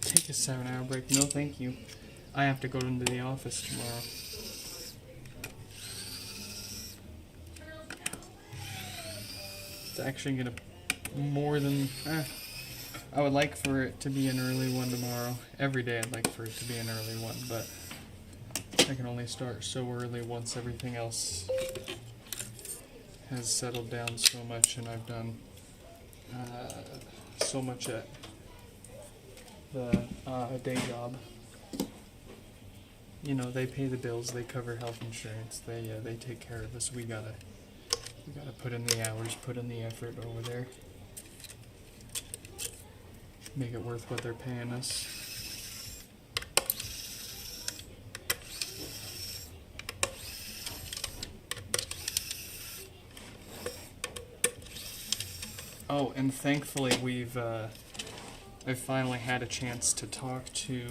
Take a 7-hour break. No, thank you. I have to go into the office tomorrow. It's actually gonna more than. I would like for it to be an early one tomorrow. Every day I'd like for it to be an early one, but I can only start so early once everything else has settled down so much and I've done so much at the day job. You know, they pay the bills, they cover health insurance, they take care of us. We gotta put in the hours, put in the effort over there. Make it worth what they're paying us. Oh, and thankfully I've finally had a chance to talk to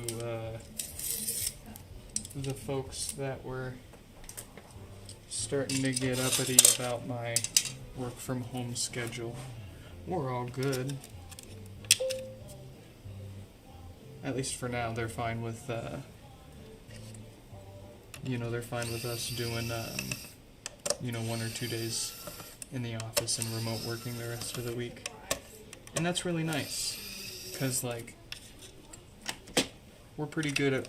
the folks that were starting to get uppity about my work from home schedule. We're all good. At least for now, they're fine with, they're fine with us doing, 1 or 2 days in the office and remote working the rest of the week. And that's really nice. Because, we're pretty good at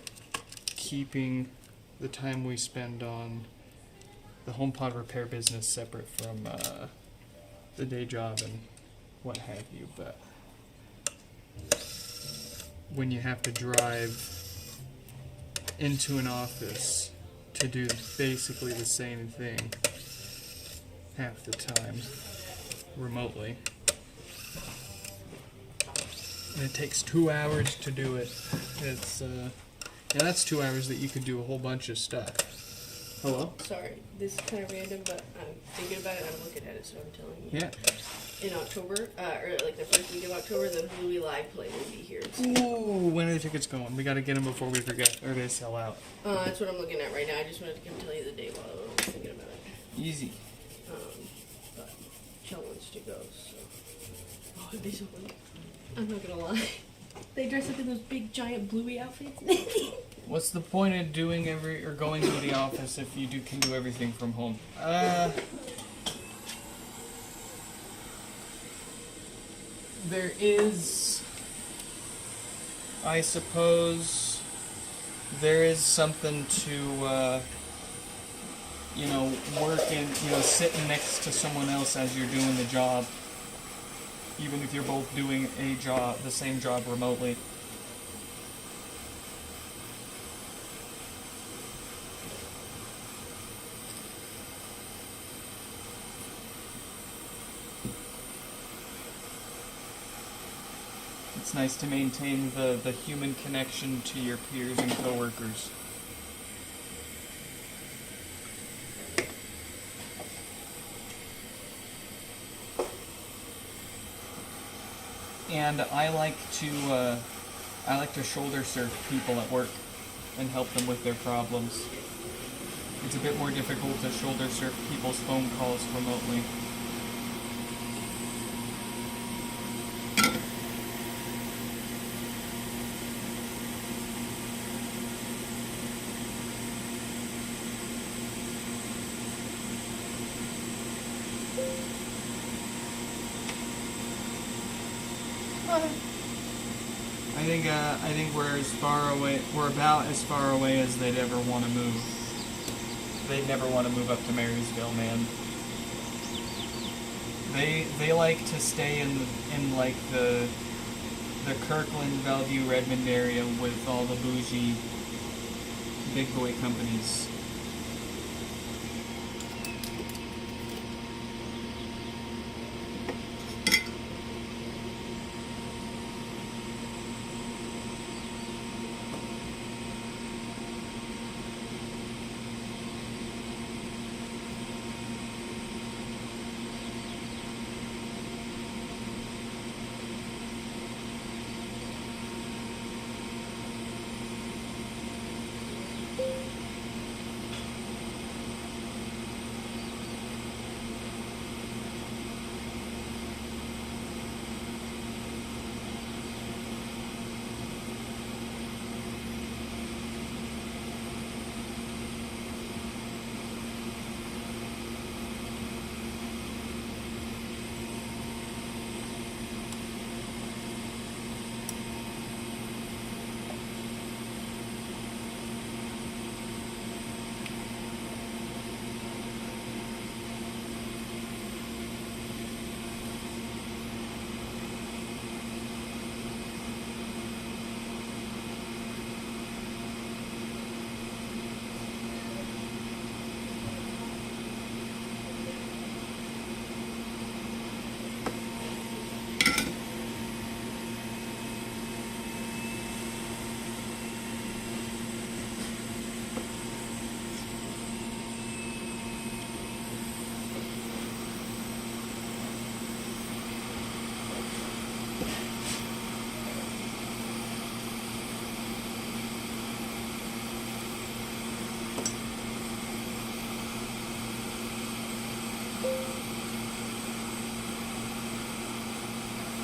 keeping the time we spend on the HomePod repair business separate from the day job and what have you. But when you have to drive into an office to do basically the same thing half the time remotely, and it takes 2 hours to do it, it's that's 2 hours that you could do a whole bunch of stuff. Hello? Sorry, this is kind of random, but I'm thinking about it. I'm looking at it, so I'm telling you. Yeah. In October, or like the first week of October, the Bluey Live Play will be here. Ooh, when are the tickets going? We got to get them before we forget, or they sell out. That's what I'm looking at right now. I just wanted to come tell you the date while I was thinking about it. Easy. But Chell wants to go, so. Oh, it'd be so fun. I'm not gonna lie. They dress up in those big giant Bluey outfits. What's the point of doing going to the office if you can do everything from home? There is, I suppose, there is something to, work in, sitting next to someone else as you're doing the job, even if you're both doing the same job remotely. It's nice to maintain the human connection to your peers and coworkers. And I like to shoulder surf people at work and help them with their problems. It's a bit more difficult to shoulder surf people's phone calls remotely. I think we're about as far away as they'd ever want to move. They'd never want to move up to Marysville, man. They like to stay in like the Kirkland, Bellevue, Redmond area with all the bougie big boy companies.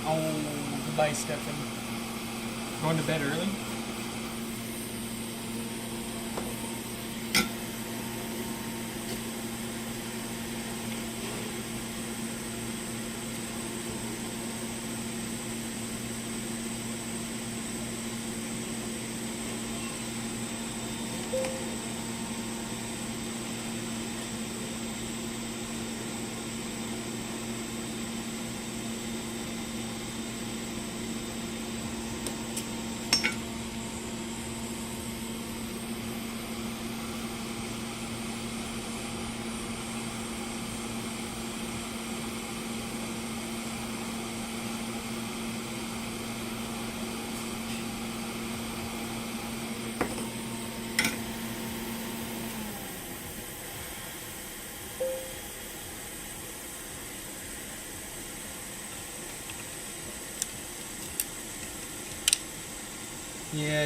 Oh, goodbye, Stefan. Going to bed early?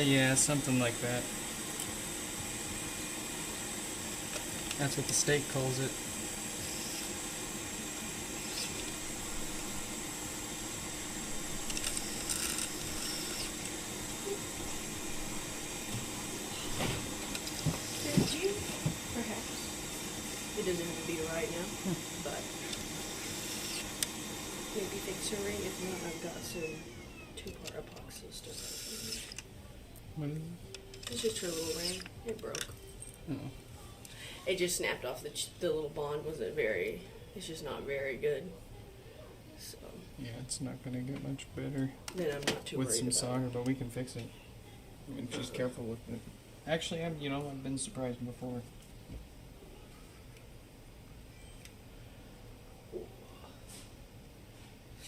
Yeah, something like that. That's what the steak calls it. Could you, perhaps, it doesn't have to be right now, but maybe fix her ring. If not, I've got some 2-part epoxy stuff. What is it? It's just her little ring. It broke. Oh. It just snapped off. The little bond wasn't very. It's just not very good. So Yeah, it's not gonna get much better then I'm not too with worried some about solder, it. but we can fix it. I mean, just careful with it. Actually, I've been surprised before.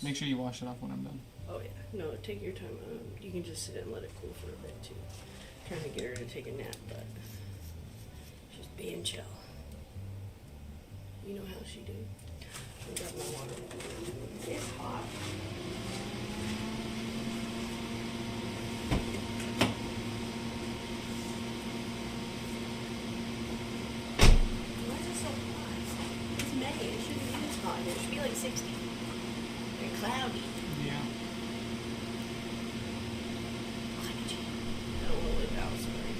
Make sure you wash it off when I'm done. Oh yeah. No, take your time. You can just sit and let it cool for a bit too. Trying to get her to take a nap, but just being chill. You know how she do. I got my water. It's hot. Why is it so hot? It's May. It shouldn't be this hot. It should be like 60. And cloudy. Yeah. I don't want to live out, sorry.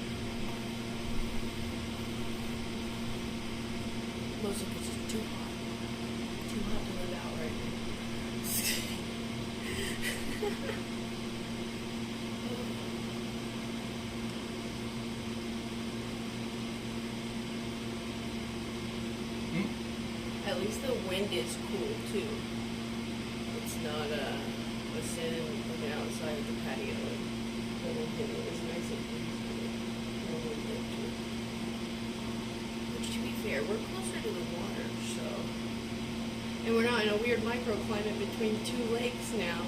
Most of it's just too hot. Too hot to live out right now. At least the wind is cool too. It's not we're sitting looking outside of the patio and the wind is nice and breezy. No wind there too. Which to be fair, we're closer to the water, so and we're not in a weird microclimate between 2 lakes now.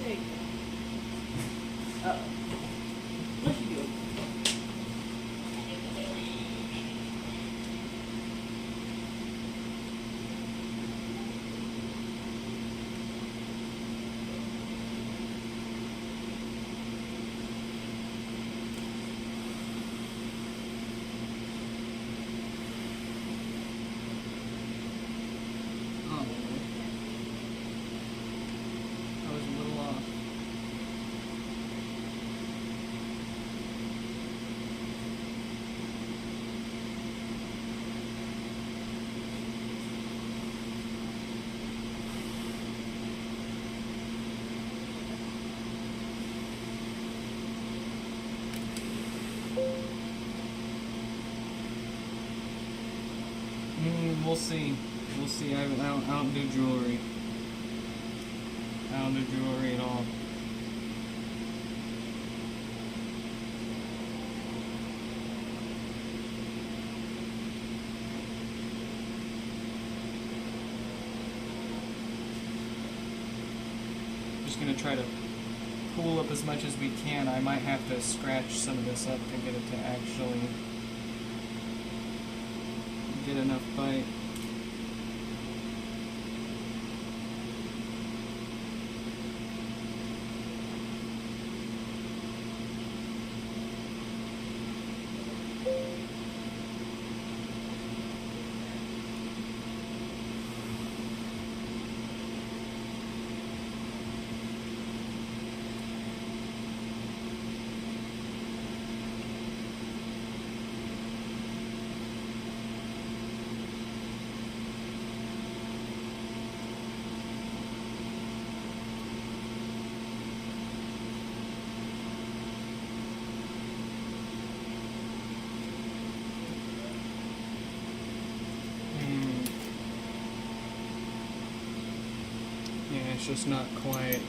There you go. Uh-oh. What you doing? Oh. I was a little off. We'll see. We'll see. I don't do jewelry. I don't do jewelry at all. Just gonna try to pull up as much as we can. I might have to scratch some of this up to get it to actually get enough bite. Yeah, it's just not quite.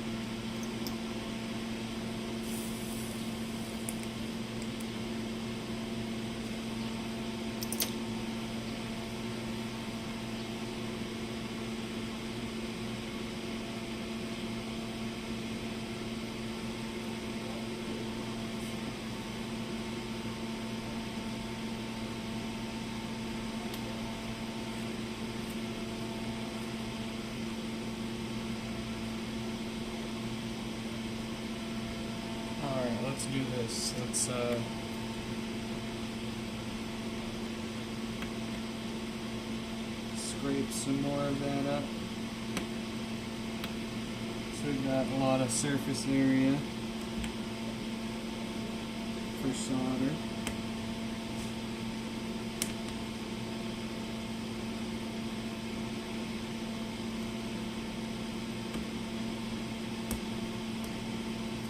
Alright, let's do this. Let's scrape some more of that up. So we've got a lot of surface area for solder.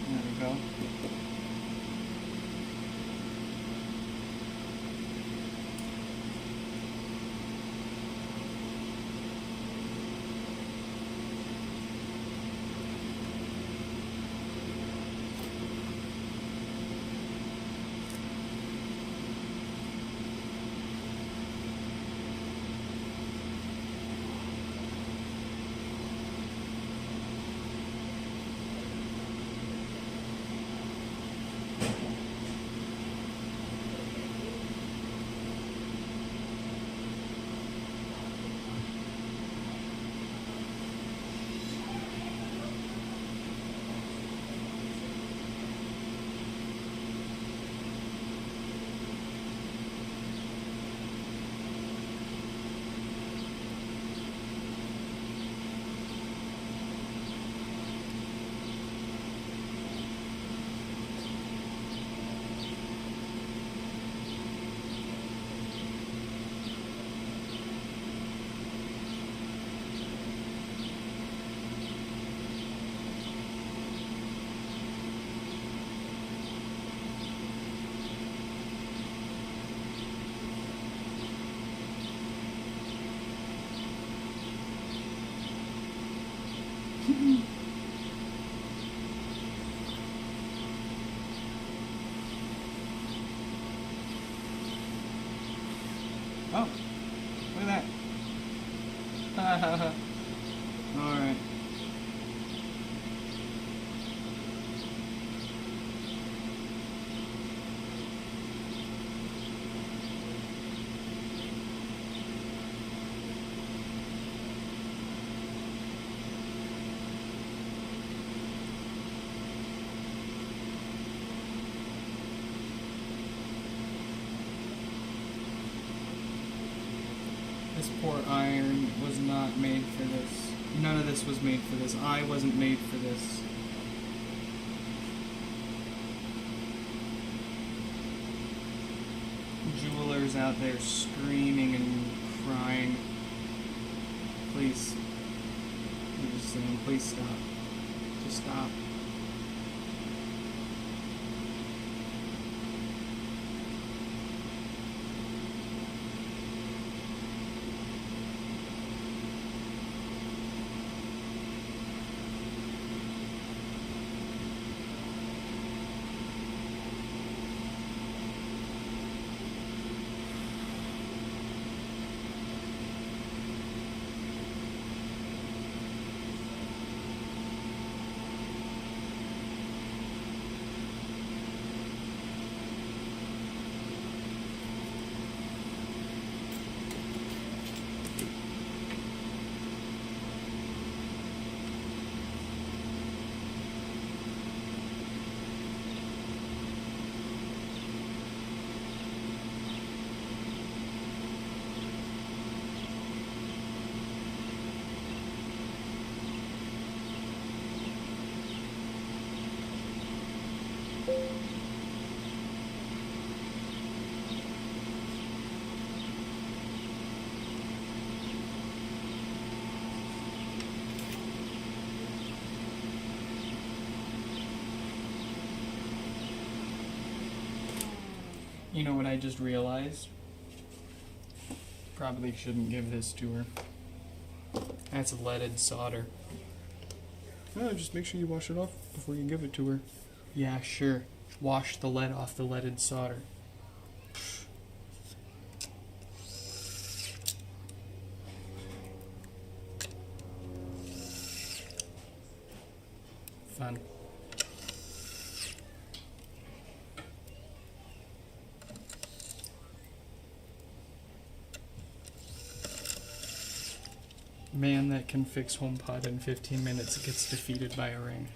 There we go. Oh, look at that. Alright. This poor iron was not made for this. None of this was made for this. I wasn't made for this. Jewelers out there screaming and crying. Please. I'm just saying, please stop. Just stop. You know what I just realized? Probably shouldn't give this to her. That's leaded solder. No, just make sure you wash it off before you give it to her. Yeah, sure. Wash the lead off the leaded solder. Fun. Man that can fix HomePod in 15 minutes gets defeated by a ring.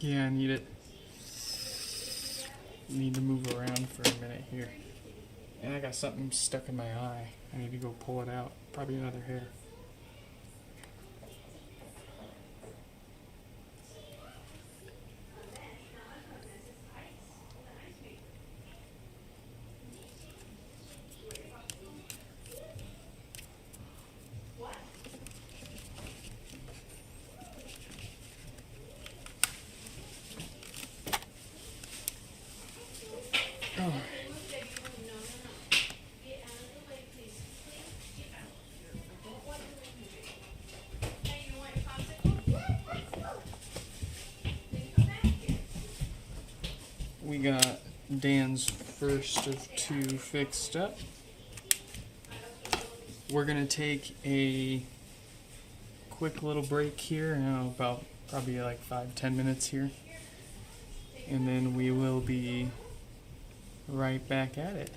Yeah, I need it. Need to move around for a minute here. And I got something stuck in my eye. I need to go pull it out. Probably another hair. Oh. We got Dan's first of two fixed up. We're gonna take a quick little break here, about probably like 5-10 minutes here, and then we will be right back at it.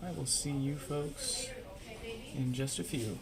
I will see you folks in just a few.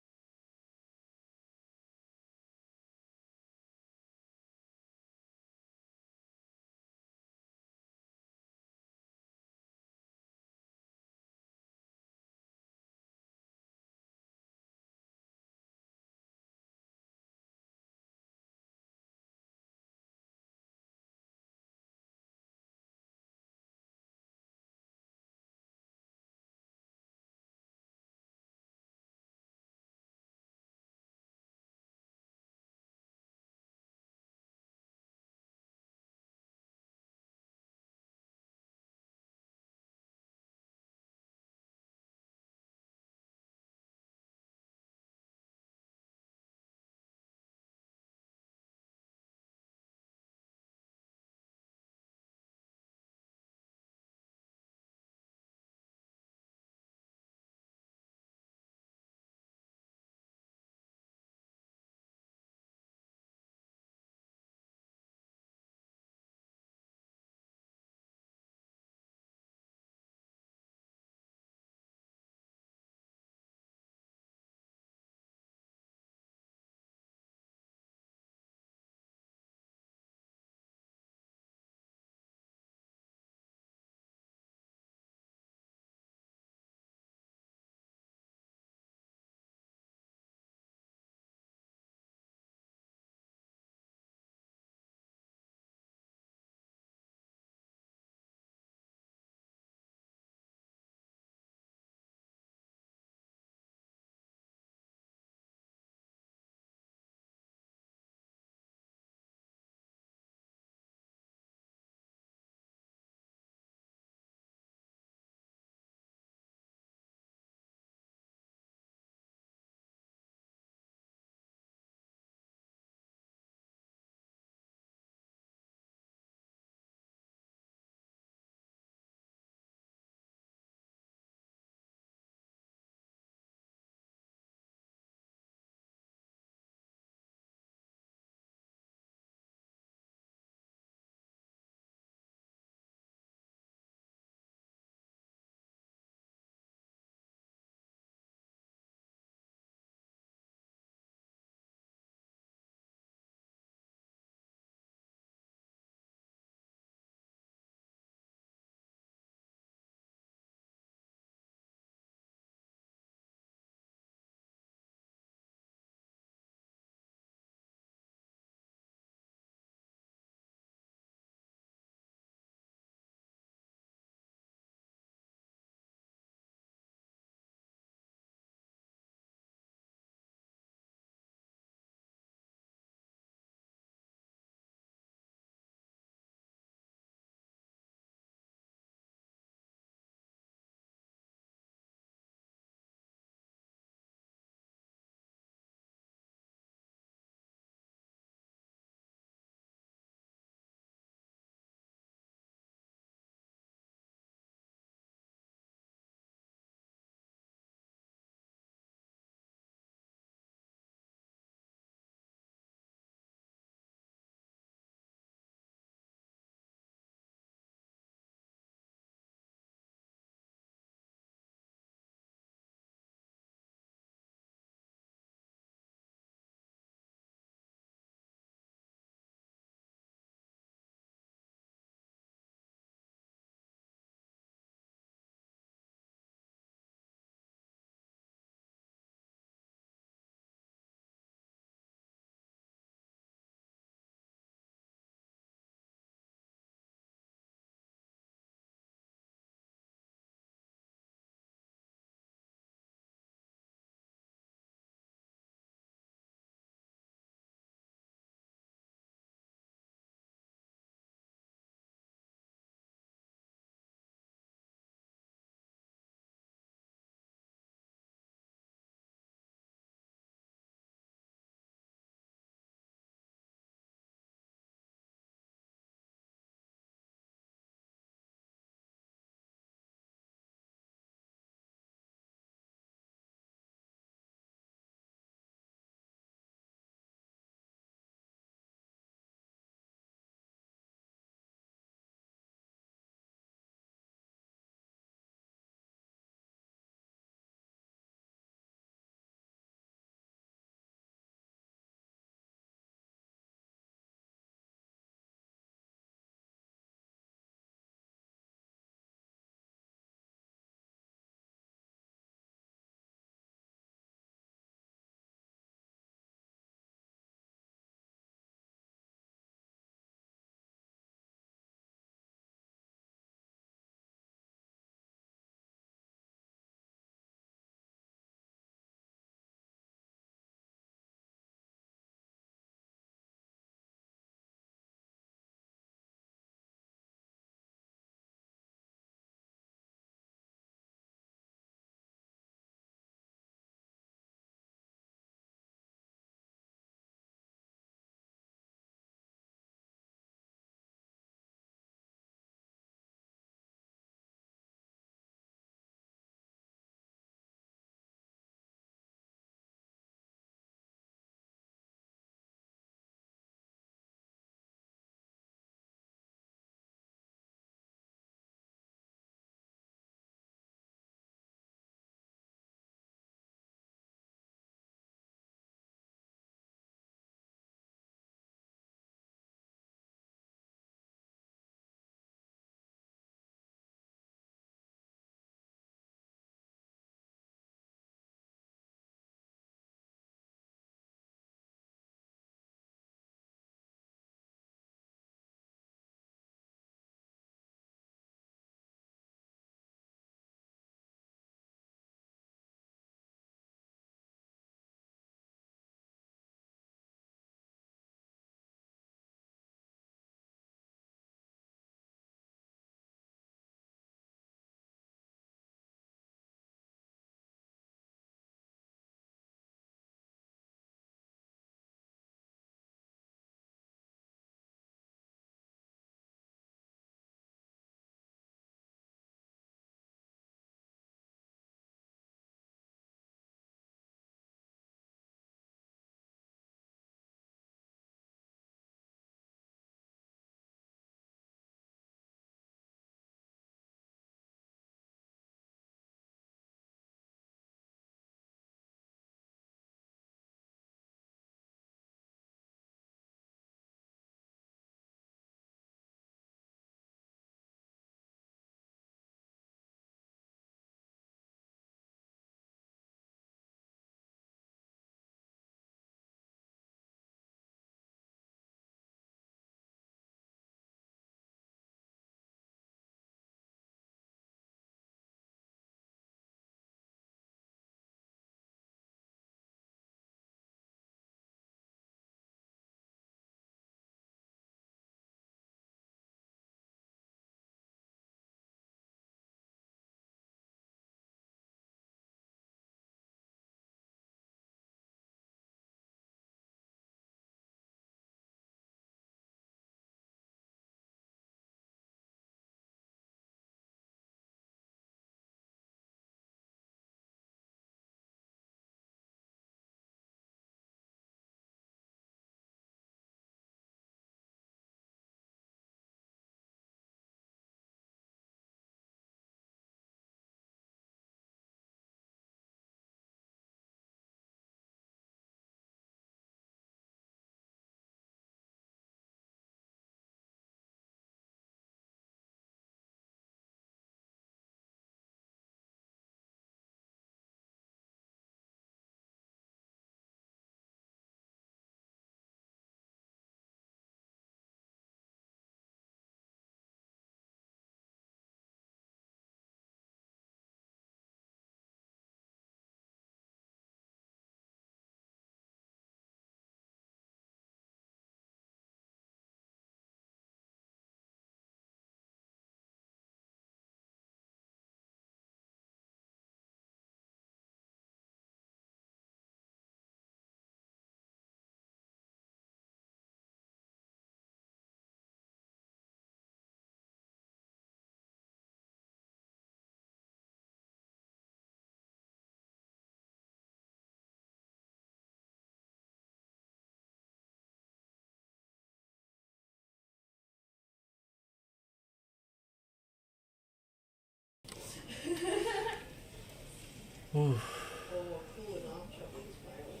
Ooh. Oh, cooling off chocolate's finally.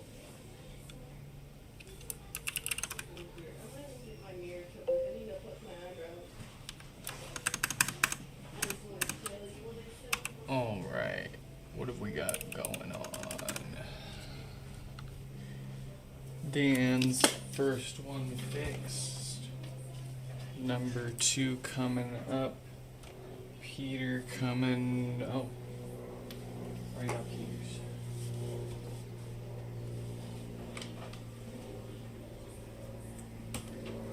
I'm gonna get my mirror chocolate. I need to put my eyebrows. I just want to tell you what I said. All right. What have we got going on? Dan's first one fixed. Number 2 coming up. Peter coming. Oh. Right up Peter's.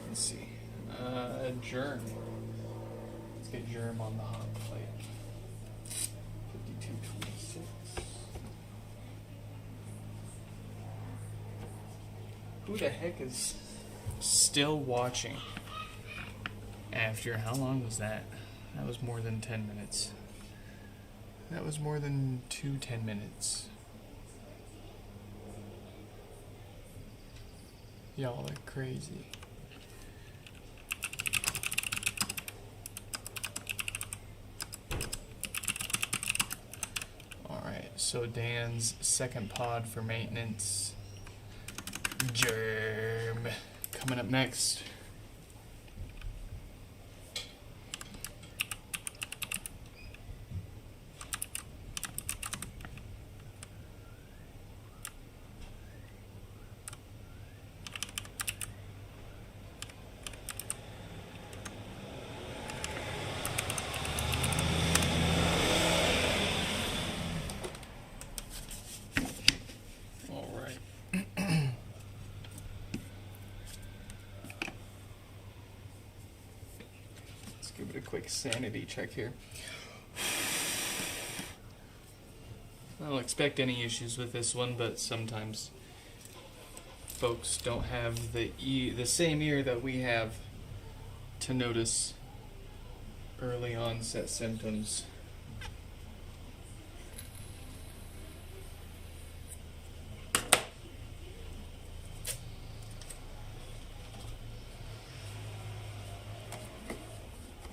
Let's see. Germ. Let's get Germ on the hot plate. 5226. Who the heck is still watching? After how long was that? That was more than 10 minutes. That was more than 10 minutes. Y'all are crazy. Alright, so Dan's second pod for maintenance. Germ. Coming up next. Give it a quick sanity check here. I don't expect any issues with this one, but sometimes folks don't have the same ear that we have to notice early onset symptoms.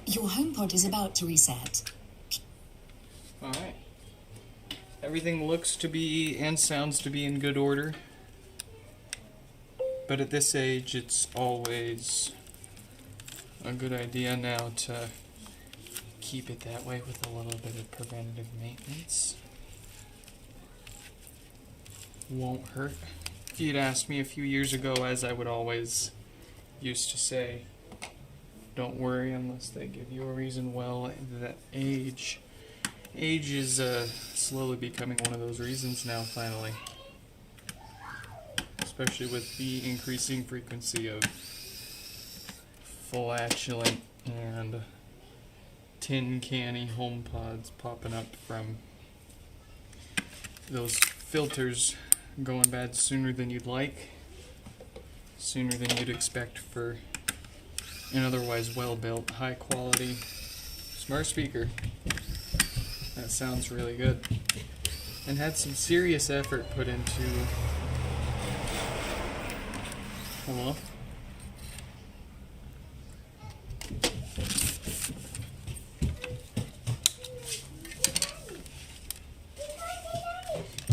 Your HomePod is about to reset. Alright. Everything looks to be and sounds to be in good order. But at this age, it's always a good idea now to keep it that way with a little bit of preventative maintenance. Won't hurt. If you'd asked me a few years ago, as I would always used to say, don't worry unless they give you a reason. Well, that age is slowly becoming one of those reasons now, finally. Especially with the increasing frequency of flatulent and tin canny HomePods popping up from those filters going bad sooner than you'd like, sooner than you'd expect for an otherwise well-built, high-quality smart speaker. That sounds really good. And had some serious effort put into... Hello?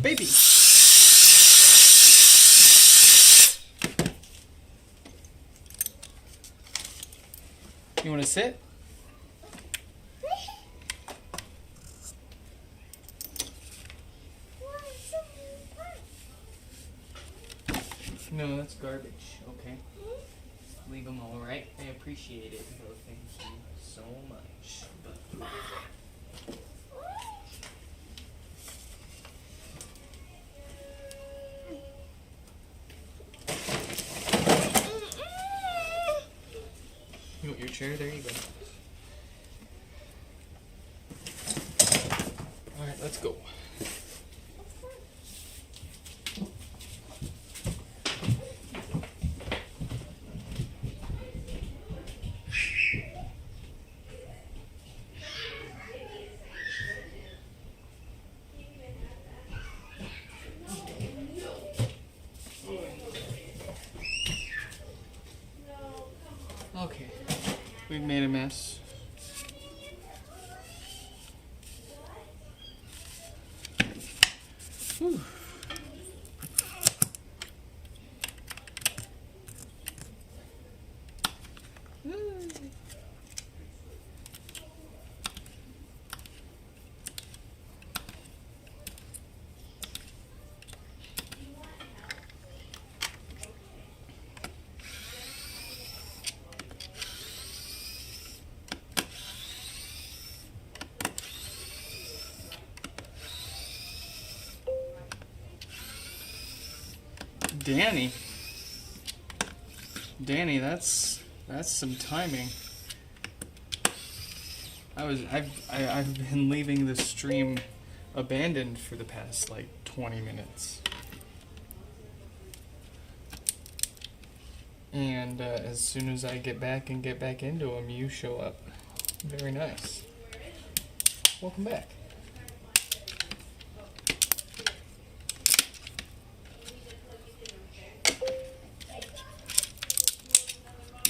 Baby! You want to sit? No, that's garbage. Okay. Leave them all right. I appreciate it. Oh, thank you so much. But... You want your chair? There you go. Alright, let's go. Okay, we've made a mess. Danny. Danny, that's some timing. I've been leaving the stream abandoned for the past like 20 minutes. And as soon as I get back into them, you show up. Very nice. Welcome back.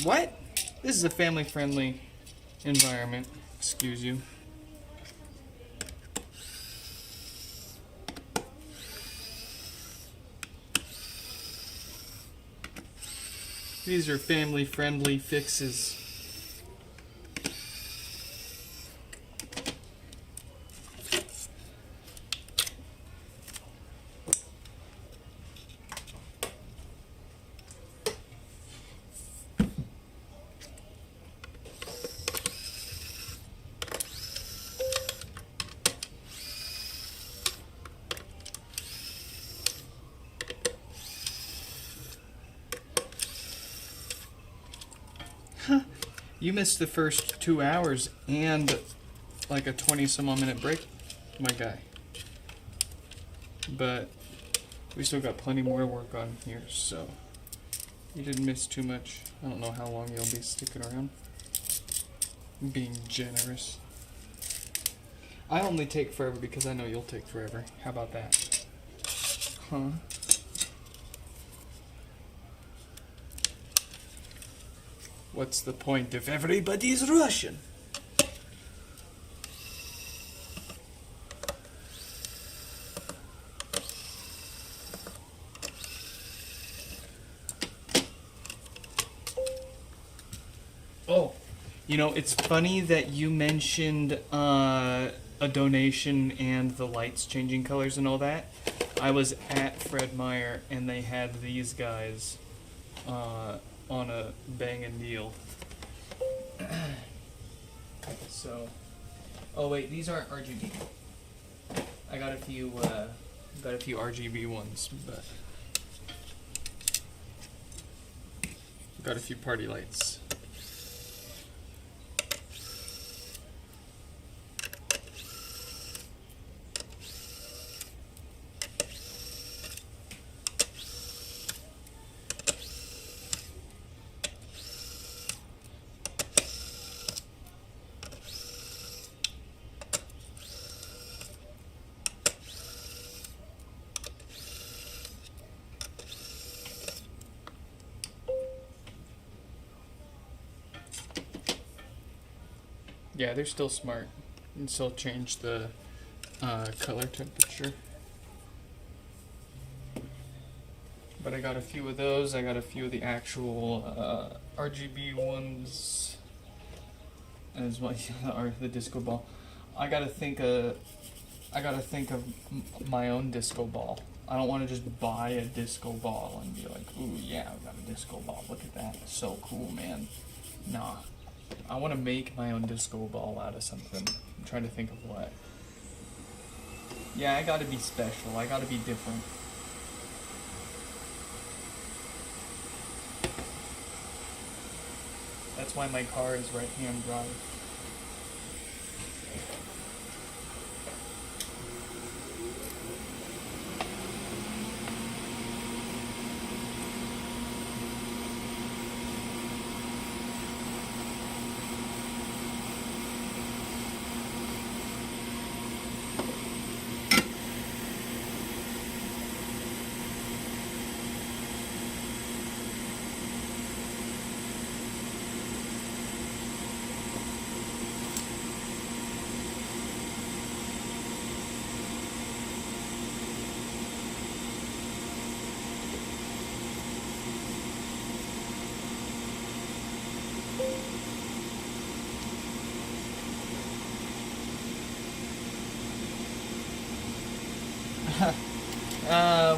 What? This is a family-friendly environment. Excuse you. These are family-friendly fixes. You missed the first 2 hours and like a 20-some-odd minute break, my guy. But we still got plenty more work on here, so you didn't miss too much. I don't know how long you'll be sticking around. I'm being generous. I only take forever because I know you'll take forever. How about that? Huh? What's the point if everybody's Russian? Oh, you know, it's funny that you mentioned a donation and the lights changing colors and all that. I was at Fred Meyer and they had these guys on a Bang and Deal. So, oh wait, these aren't RGB. I got a few RGB ones, but got a few party lights. Yeah, they're still smart and still change the color temperature. But I got a few of those. I got a few of the actual RGB ones as well. The disco ball. I gotta think of my own disco ball. I don't want to just buy a disco ball and be like, ooh yeah, I got a disco ball. Look at that, it's so cool, man. Nah. I want to make my own disco ball out of something. I'm trying to think of what. Yeah, I gotta be special. I gotta be different. That's why my car is right-hand drive.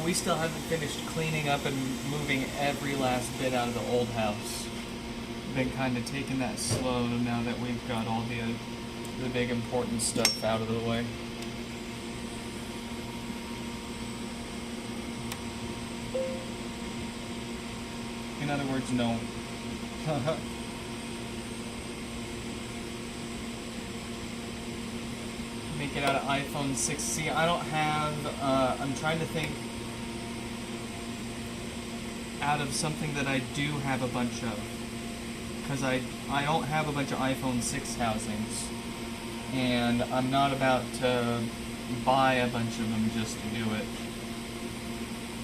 We still haven't finished cleaning up and moving every last bit out of the old house. Been kind of taking that slow now that we've got all the big important stuff out of the way. In other words, no. Make it out of iPhone 6. See, I don't have, I'm trying to think out of something that I do have a bunch of. Because I don't have a bunch of iPhone 6 housings. And I'm not about to buy a bunch of them just to do it.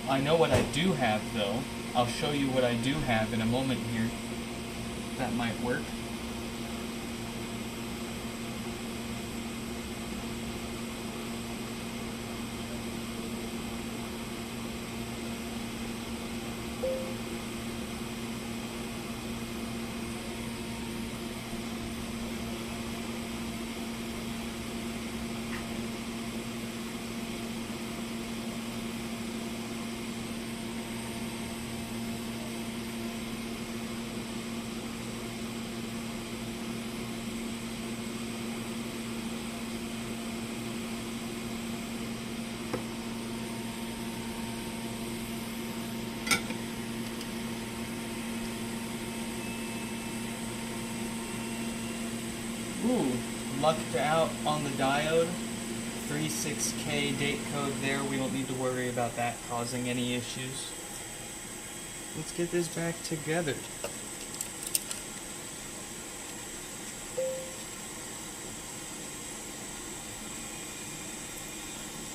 I know what I do have, though. I'll show you what I do have in a moment here. That might work. Ooh, lucked out on the diode. 36K date code there. We don't need to worry about that causing any issues. Let's get this back together.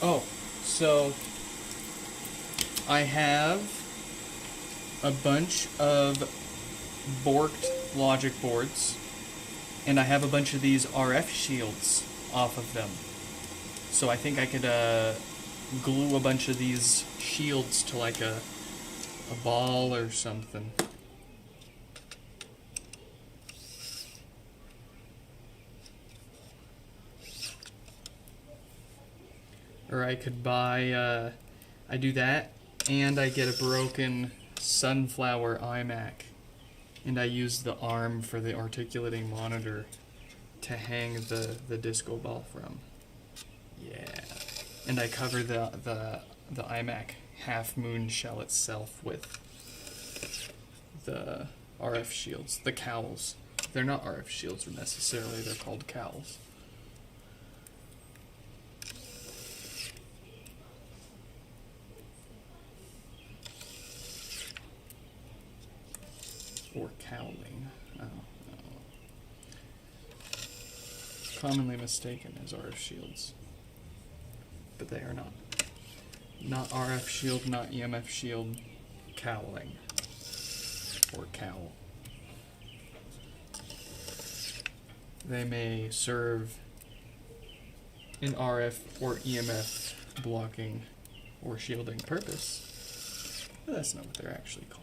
Oh, so I have a bunch of borked logic boards, and I have a bunch of these RF shields off of them. So I think I could glue a bunch of these shields to like a ball or something. Or I could buy, I do that, and I get a broken sunflower iMac. And I use the arm for the articulating monitor to hang the disco ball from. Yeah. And I cover the iMac half moon shell itself with the RF shields, the cowls. They're not RF shields necessarily, they're called cowls. Or cowling. Oh, no. Commonly mistaken as RF shields. But they are not. Not RF shield, not EMF shield, cowling. Or cowl. They may serve an RF or EMF blocking or shielding purpose, but that's not what they're actually called.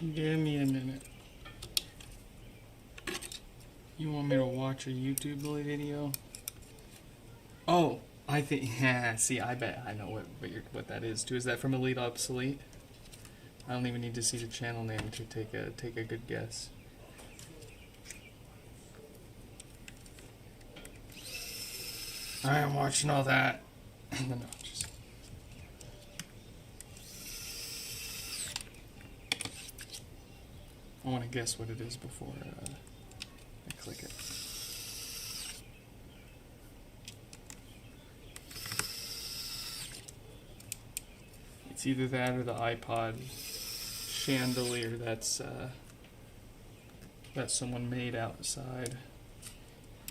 Give me a minute. You want me to watch a YouTube video? Oh, I think. Yeah. See, I bet I know what that is too. Is that from Elite Obsolete? I don't even need to see the channel name to take a good guess. I am watching all that. No, just. I want to guess what it is before I click it. It's either that or the iPod chandelier that someone made outside.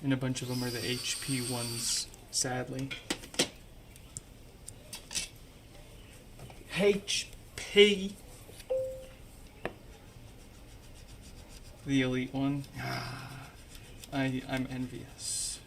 And a bunch of them are the HP ones, sadly. HP. The Elite one. I'm envious.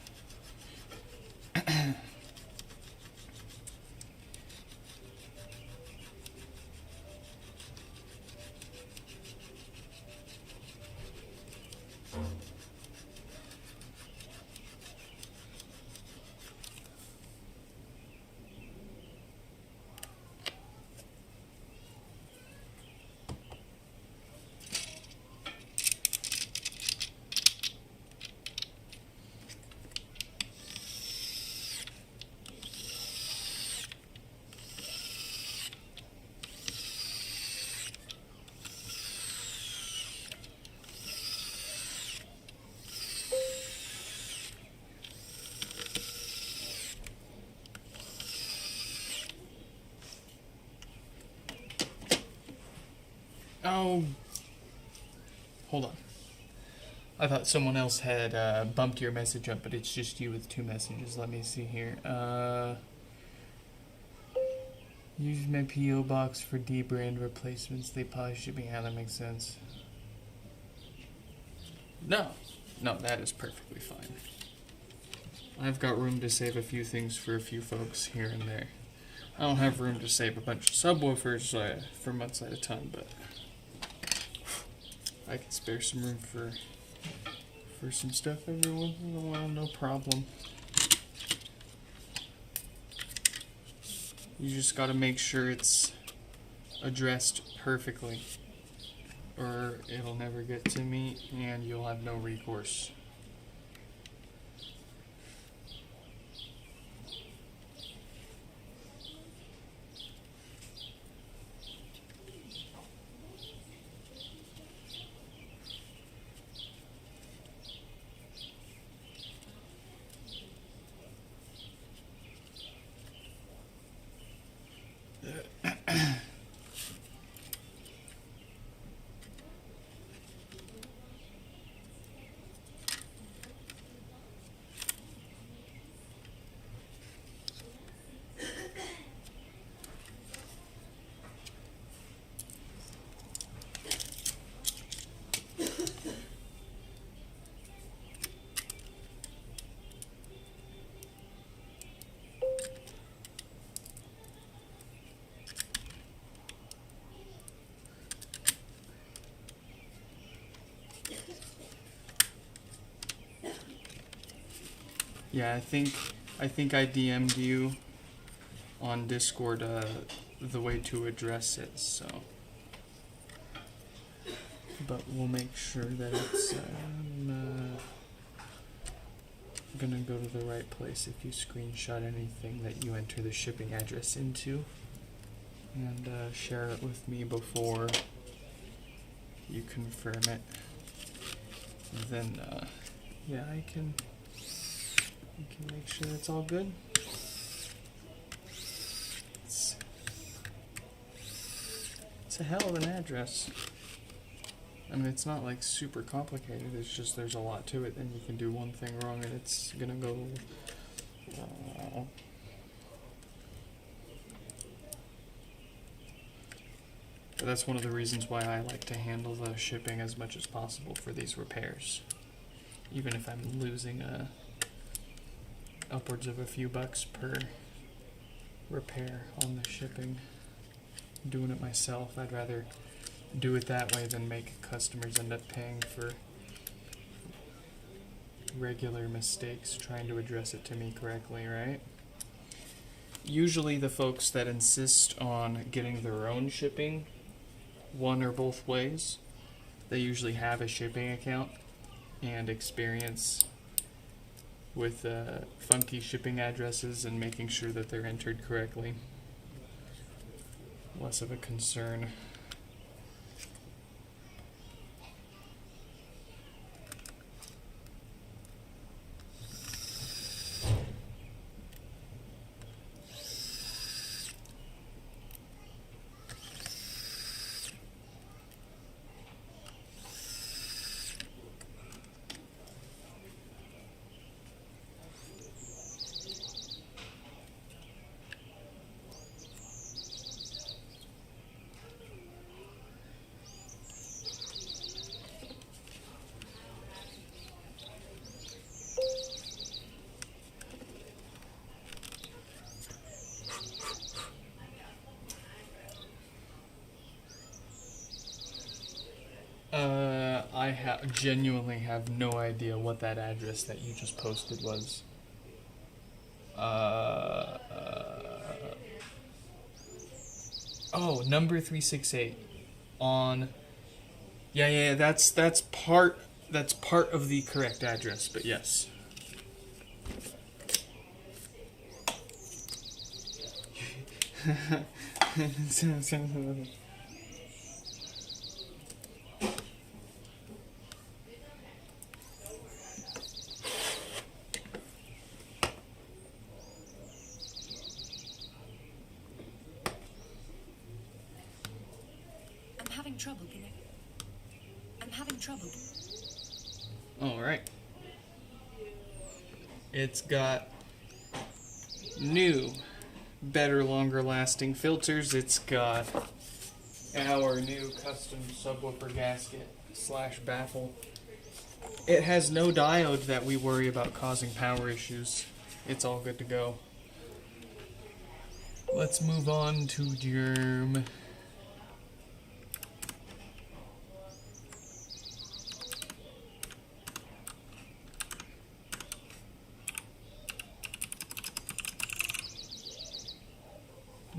Oh, hold on. I thought someone else had bumped your message up, but it's just you with 2 messages. Let me see here. Use my P.O. box for D brand replacements. They probably shipping. Yeah, that makes sense. No, that is perfectly fine. I've got room to save a few things for a few folks here and there. I don't have room to save a bunch of subwoofers for months at a time, but I can spare some room for some stuff every once in a while, no problem. You just gotta make sure it's addressed perfectly, or it'll never get to me and you'll have no recourse. Yeah, I think I DM'd you on Discord the way to address it, so. But we'll make sure that it's gonna go to the right place if you screenshot anything that you enter the shipping address into, and share it with me before you confirm it. And then yeah, I can make sure it's all good. It's a hell of an address. I mean, it's not like super complicated, it's just there's a lot to it, and you can do one thing wrong and it's gonna go But that's one of the reasons why I like to handle the shipping as much as possible for these repairs. Even if I'm losing upwards of a few bucks per repair on the shipping. Doing it myself, I'd rather do it that way than make customers end up paying for regular mistakes trying to address it to me correctly, right? Usually the folks that insist on getting their own shipping, one or both ways, they usually have a shipping account and experience with funky shipping addresses and making sure that they're entered correctly. Less of a concern. I genuinely have no idea what that address that you just posted was. Oh, number 368 on. Yeah. That's part of the correct address, but yes. I'm having trouble. Alright. It's got new, better, longer lasting filters. It's got our new custom subwoofer gasket / baffle. It has no diode that we worry about causing power issues. It's all good to go. Let's move on to Germ.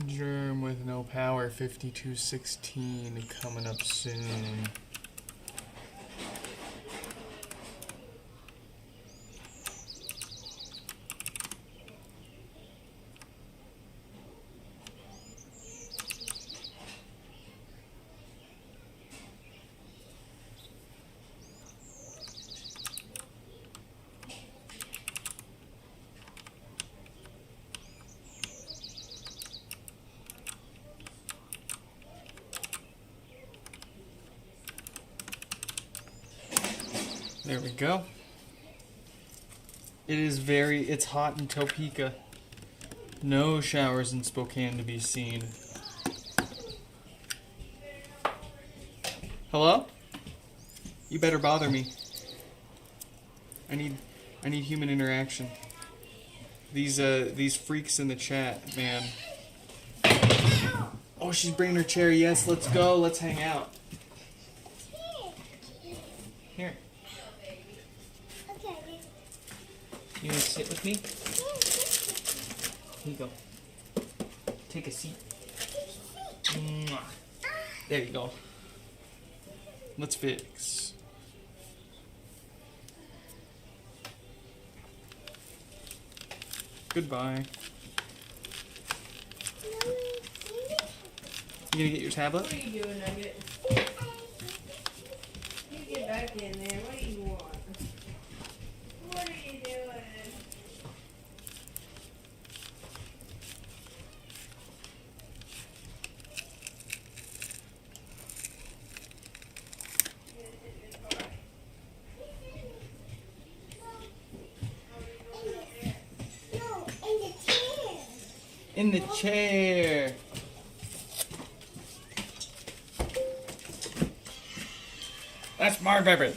Germ with no power, 5216 coming up soon. There we go. It's hot in Topeka. No showers in Spokane to be seen. Hello? You better bother me. I need human interaction. These freaks in the chat, man. Oh, she's bringing her chair. Yes, let's go. Let's hang out. Here. You want to sit with me? Here you go. Take a seat. Mwah. There you go. Let's fix. Goodbye. You gonna get your tablet? What are you doing, Nugget? You get back in there. What do you want? What are you doing? In the chair. That's my favorite.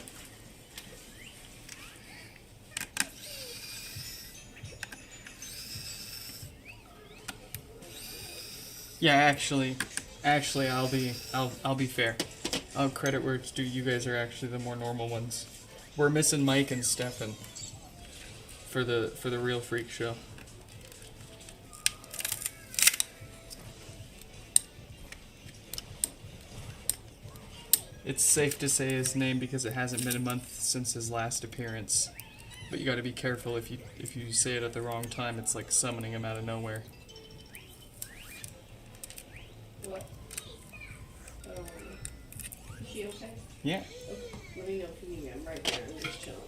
Yeah, actually, I'll be fair. I'll credit where it's due. You guys are actually the more normal ones. We're missing Mike and Stefan for the real freak show. It's safe to say his name because it hasn't been a month since his last appearance. But you got to be careful if you say it at the wrong time. It's like summoning him out of nowhere. What? Is she okay? Yeah. Okay. Let me know if you need me. I'm right there. I'm just chilling.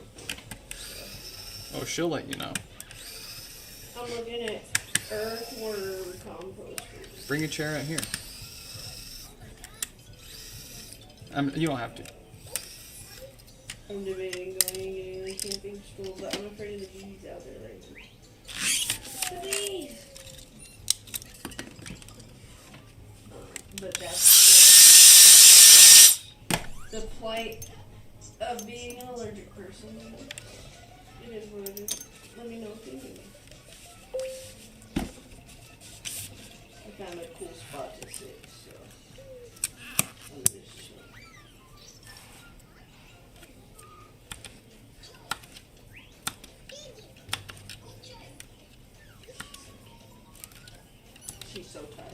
Oh, she'll let you know. I'm looking at earthworm compost. Bring a chair out here. You don't have to. I'm debating going and getting a camping stool, but I'm afraid of the bees out there right now. The bees! But that's the plight of being an allergic person. It is what it is. Let me know if you need me. I found a cool spot to sit, so I'm just chilling. She's so tired.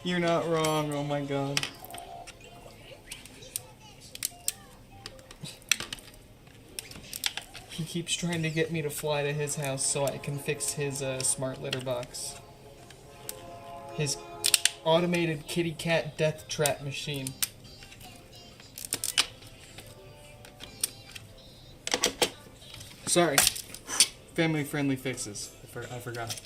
You're not wrong, oh my god. He keeps trying to get me to fly to his house so I can fix his smart litter box. His automated kitty cat death trap machine. Sorry. Family friendly fixes. I forgot.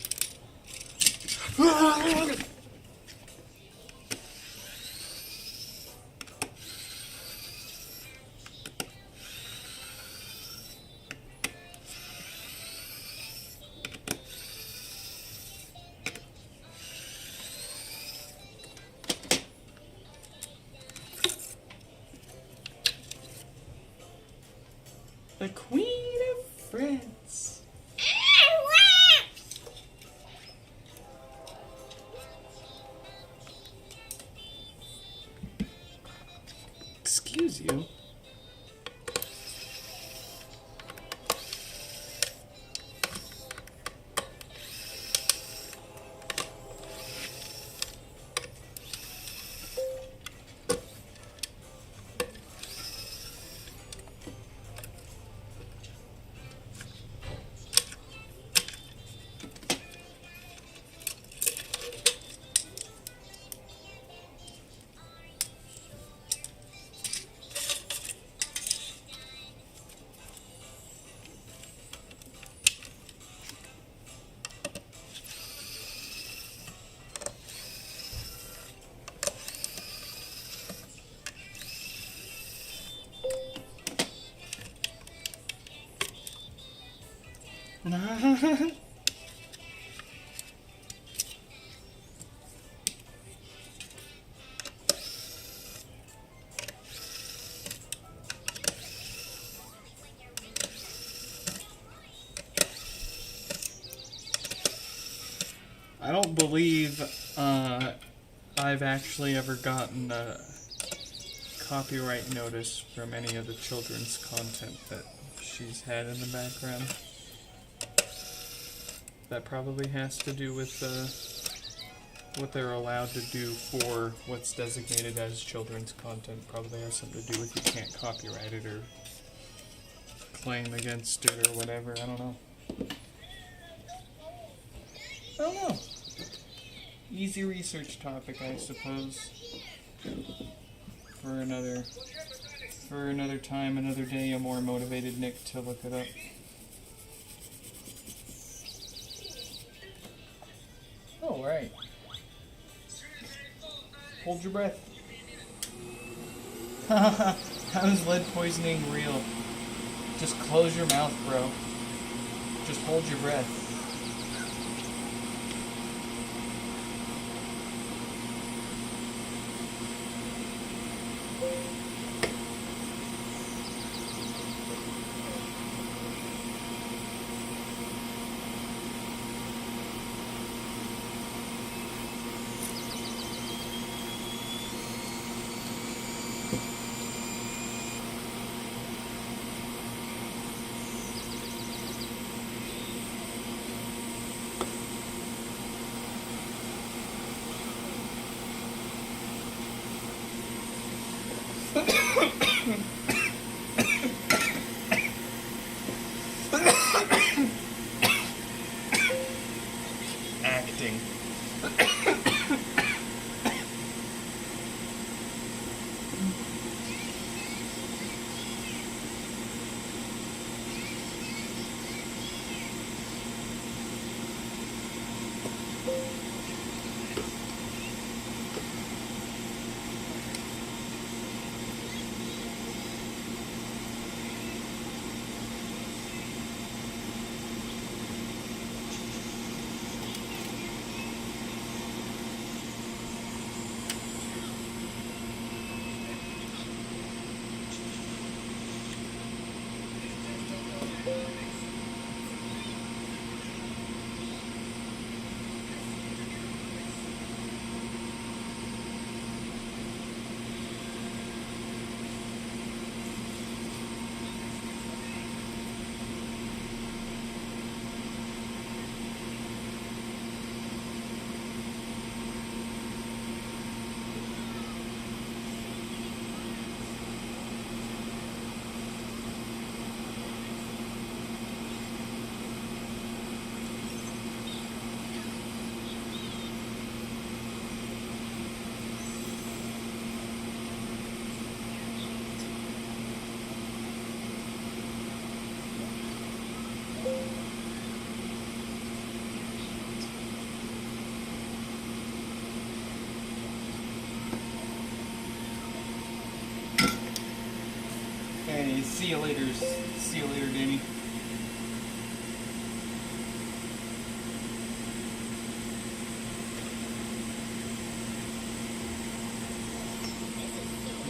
The Queen of France. Excuse you. I don't believe I've actually ever gotten a copyright notice from any of the children's content that she's had in the background. That probably has to do with what they're allowed to do for what's designated as children's content. Probably has something to do with you can't copyright it or claim against it or whatever. I don't know. I don't know. Easy research topic, I suppose. For another time, another day, a more motivated Nick to look it up. Oh, right. Hold your breath. How is lead poisoning real? Just close your mouth, bro. Just hold your breath. See you later. See you later, Danny.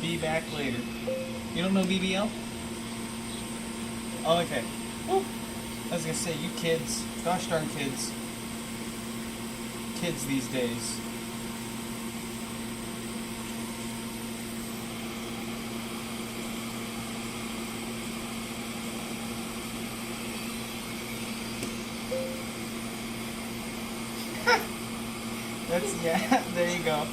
Be back later. You don't know BBL? Oh, okay. Well, I was gonna say, you kids, gosh darn kids. Kids these days. That's, yeah, there you go.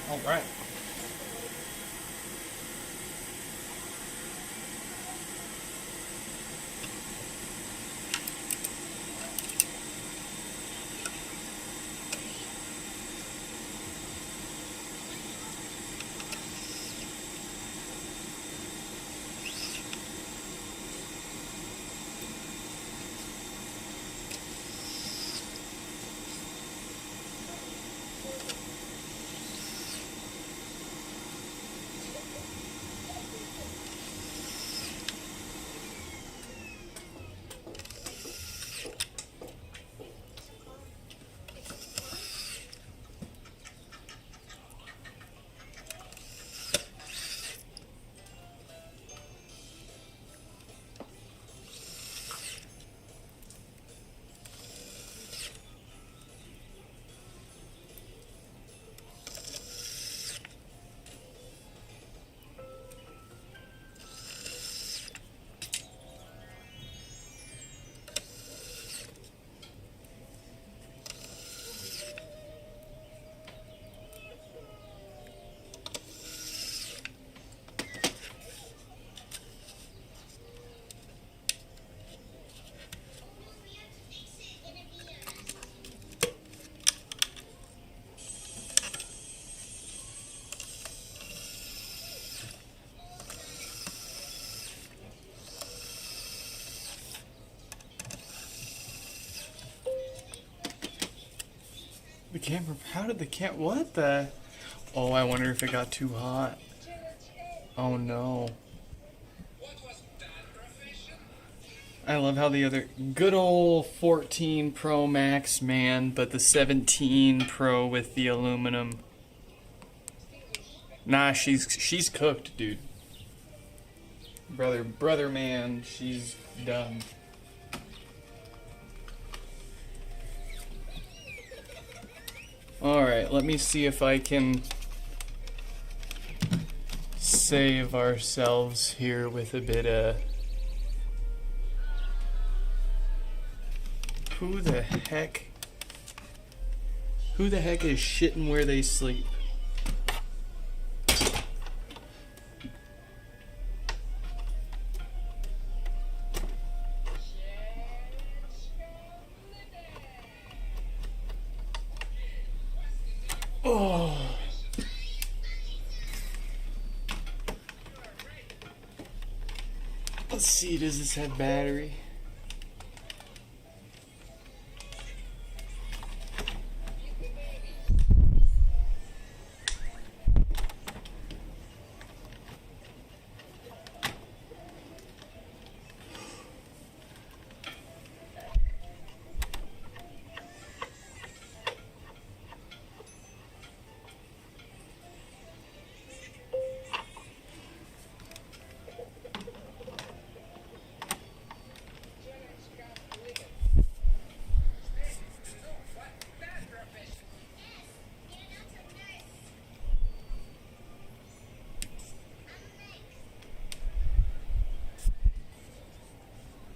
All right. The camera, how did the what the? Oh, I wonder if it got too hot. Oh no. I love how the other, good old 14 Pro Max, man, but the 17 Pro with the aluminum. Nah, she's cooked, dude. Brother man, she's done. Alright, let me see if I can save ourselves here with a bit of... Who the heck is shitting where they sleep? Oh. Let's see, does this have battery?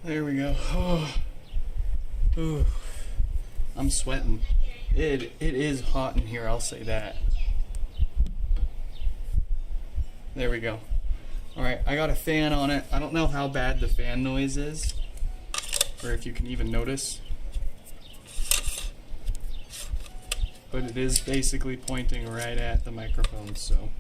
There we go. Oh. Ooh. I'm sweating. It is hot in here, I'll say that. There we go. Alright, I got a fan on it. I don't know how bad the fan noise is, or if you can even notice. But it is basically pointing right at the microphone, so.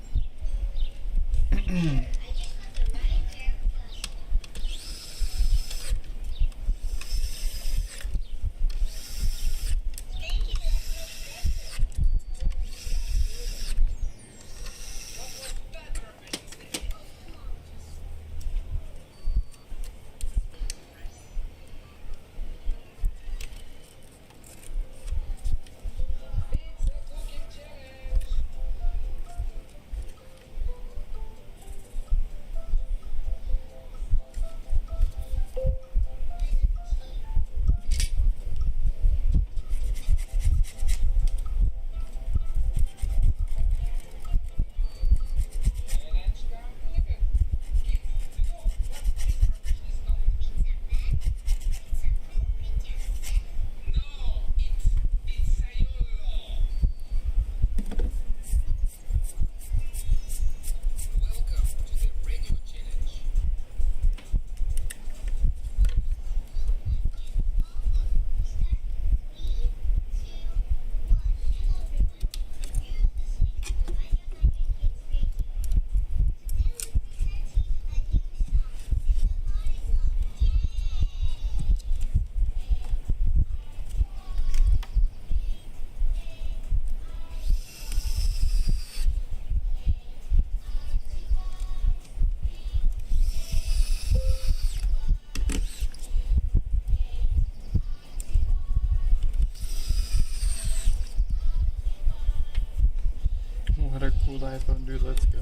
What our cool iPhone do, let's go.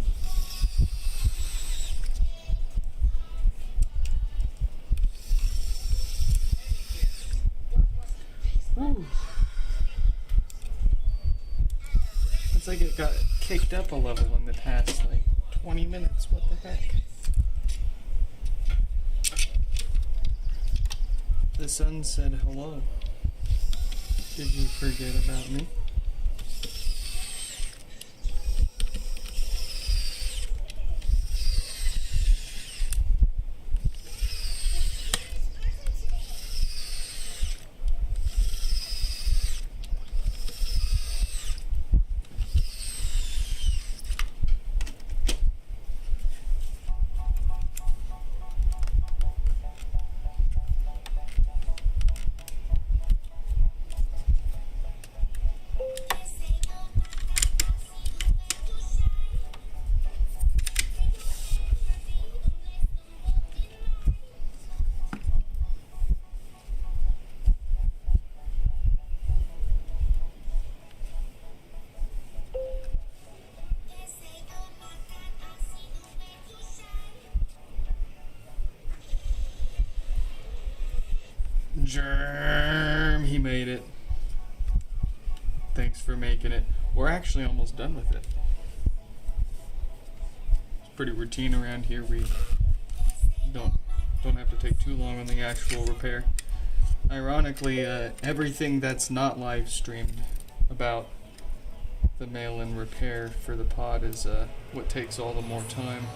Woo. It's like it got kicked up a level in the past, 20 minutes. What the heck? The sun said hello. Did you forget about me? Germ, he made it. Thanks for making it. We're actually almost done with it. It's pretty routine around here. We don't have to take too long on the actual repair. Ironically, everything that's not live streamed about the mail-in repair for the pod is what takes all the more time.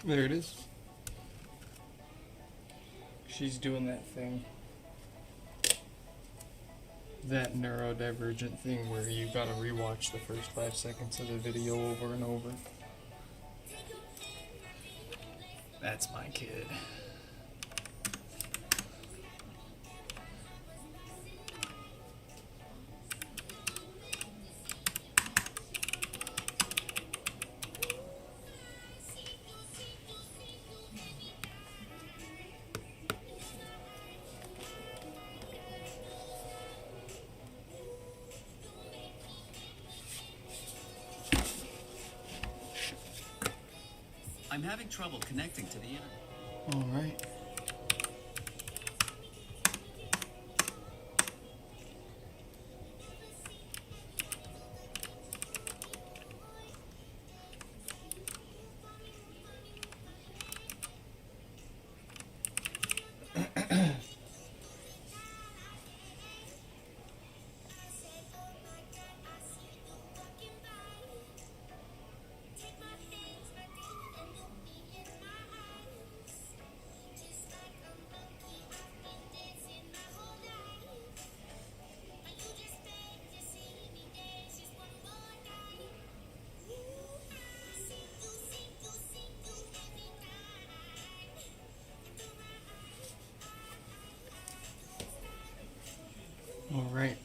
There it is. She's doing that thing. That neurodivergent thing where you gotta rewatch the first 5 seconds of the video over and over. That's my kid. I'm having trouble connecting to the internet. All right. All right.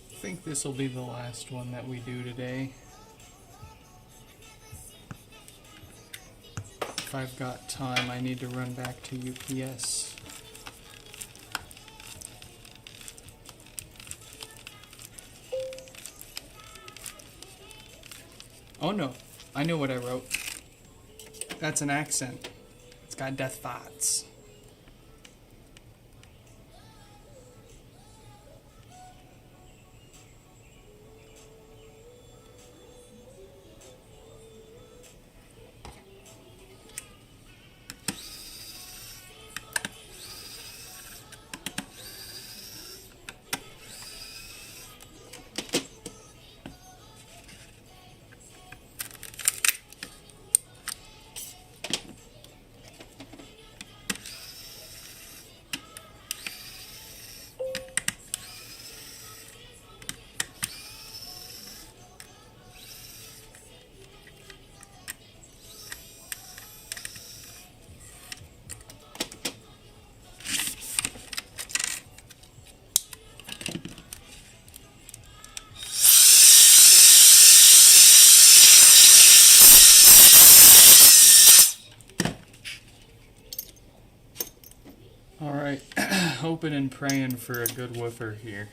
I think this will be the last one that we do today. If I've got time, I need to run back to UPS. Oh no, I know what I wrote. That's an accent. It's got death thoughts. Alright, hoping and praying for a good woofer here.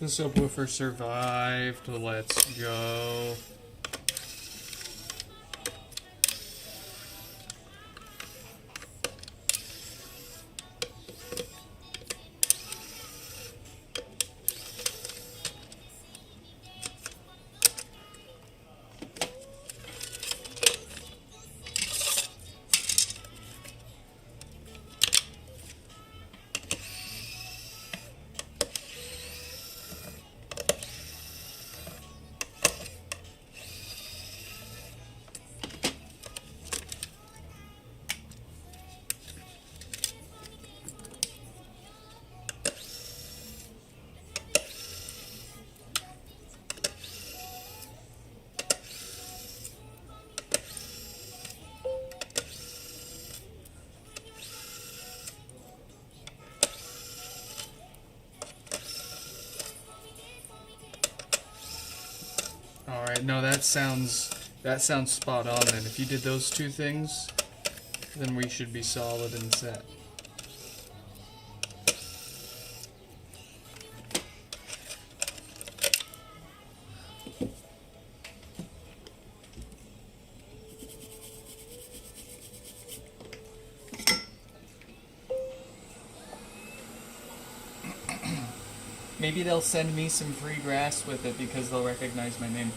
The subwoofer survived. Let's go. Alright, no, that sounds spot on then. If you did those two things, then we should be solid and set. Maybe they'll send me some free grass with it because they'll recognize my name.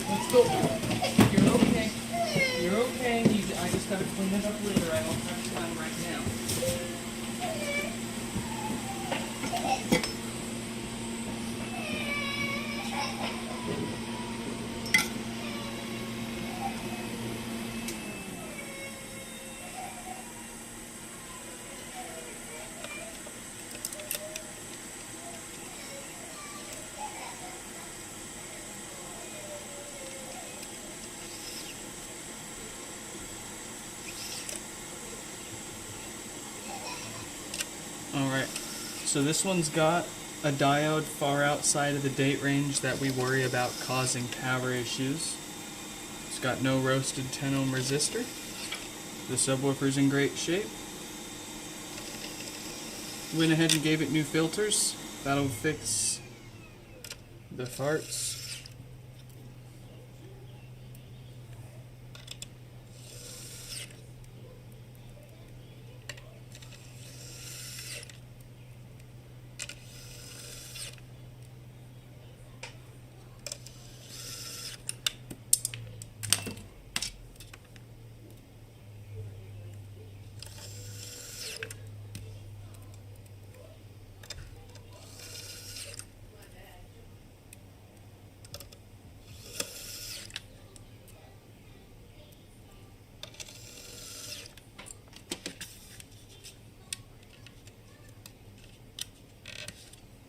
Let's go. You're okay. You're okay. I just gotta clean it up later. I don't have time right now. Alright, so this one's got a diode far outside of the date range that we worry about causing power issues. It's got no roasted 10 ohm resistor. The subwoofer's in great shape. Went ahead and gave it new filters. That'll fix the farts.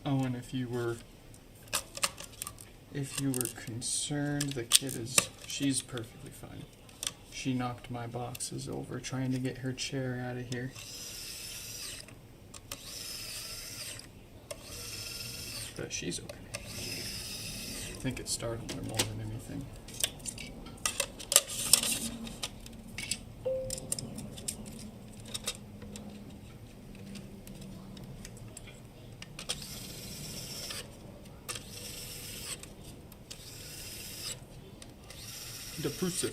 Oh, and if you were If you were concerned, the kid she's perfectly fine. She knocked my boxes over trying to get her chair out of here. But she's okay. I think it startled her more than anything. The pussy.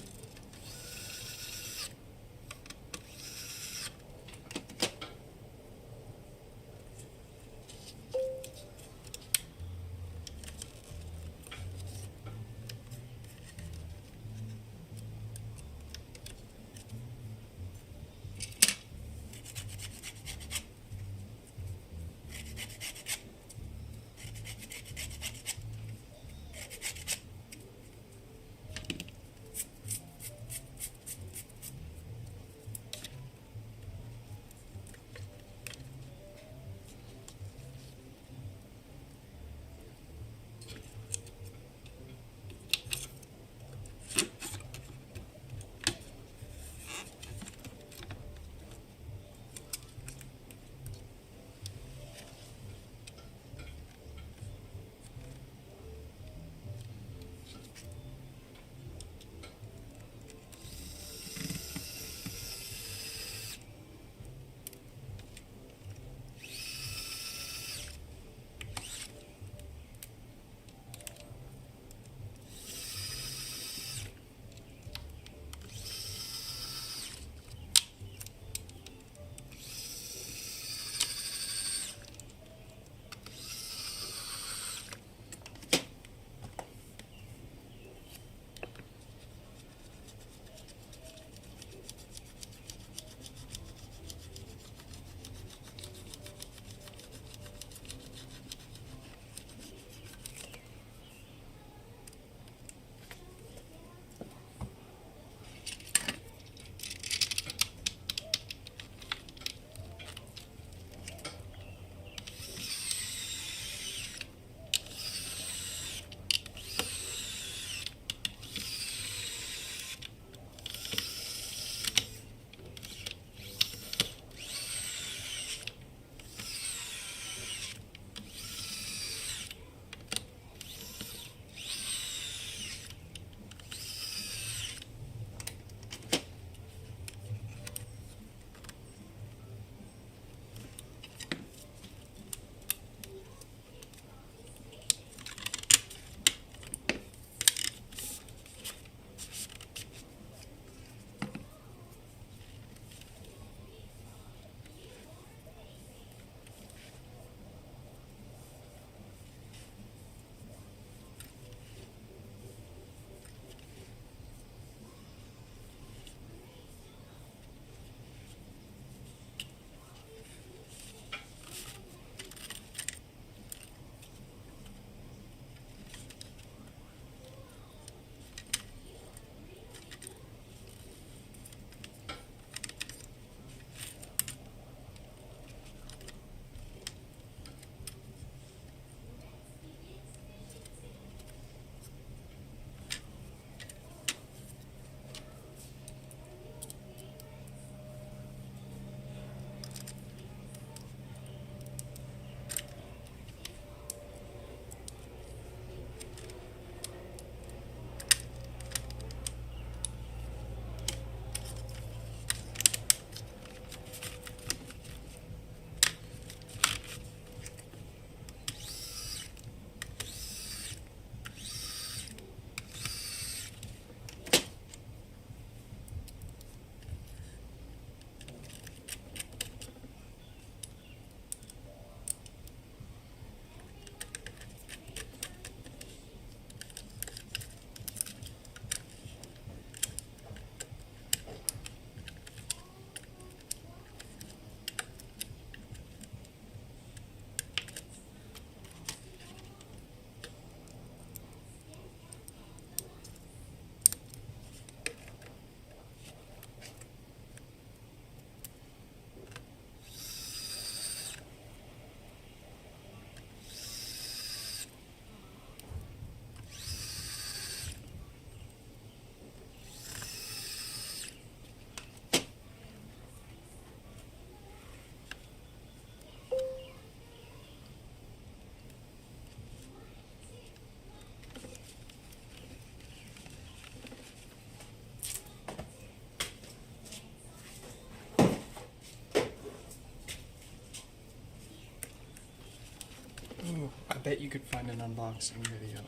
bet you could find an unboxing video.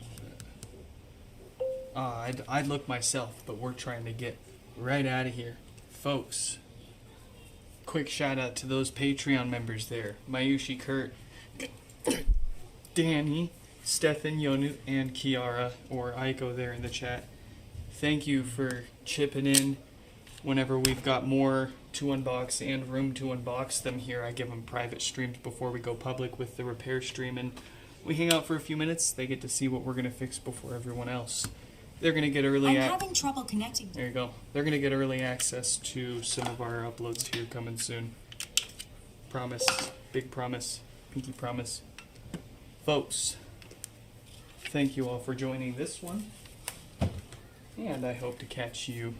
I'd look myself, but we're trying to get right out of here. Folks, quick shout out to those Patreon members there. Mayushi, Kurt, Danny, Stefan, Yonu, and Kiara, or Aiko there in the chat. Thank you for chipping in. Whenever we've got more to unbox and room to unbox them here, I give them private streams before we go public with the repair stream, and we hang out for a few minutes. They get to see what we're going to fix before everyone else. They're going to get early I'm having trouble connecting. There you go. They're going to get early access to some of our uploads here coming soon. Promise. Big promise. Pinky promise. Folks, thank you all for joining this one, and I hope to catch you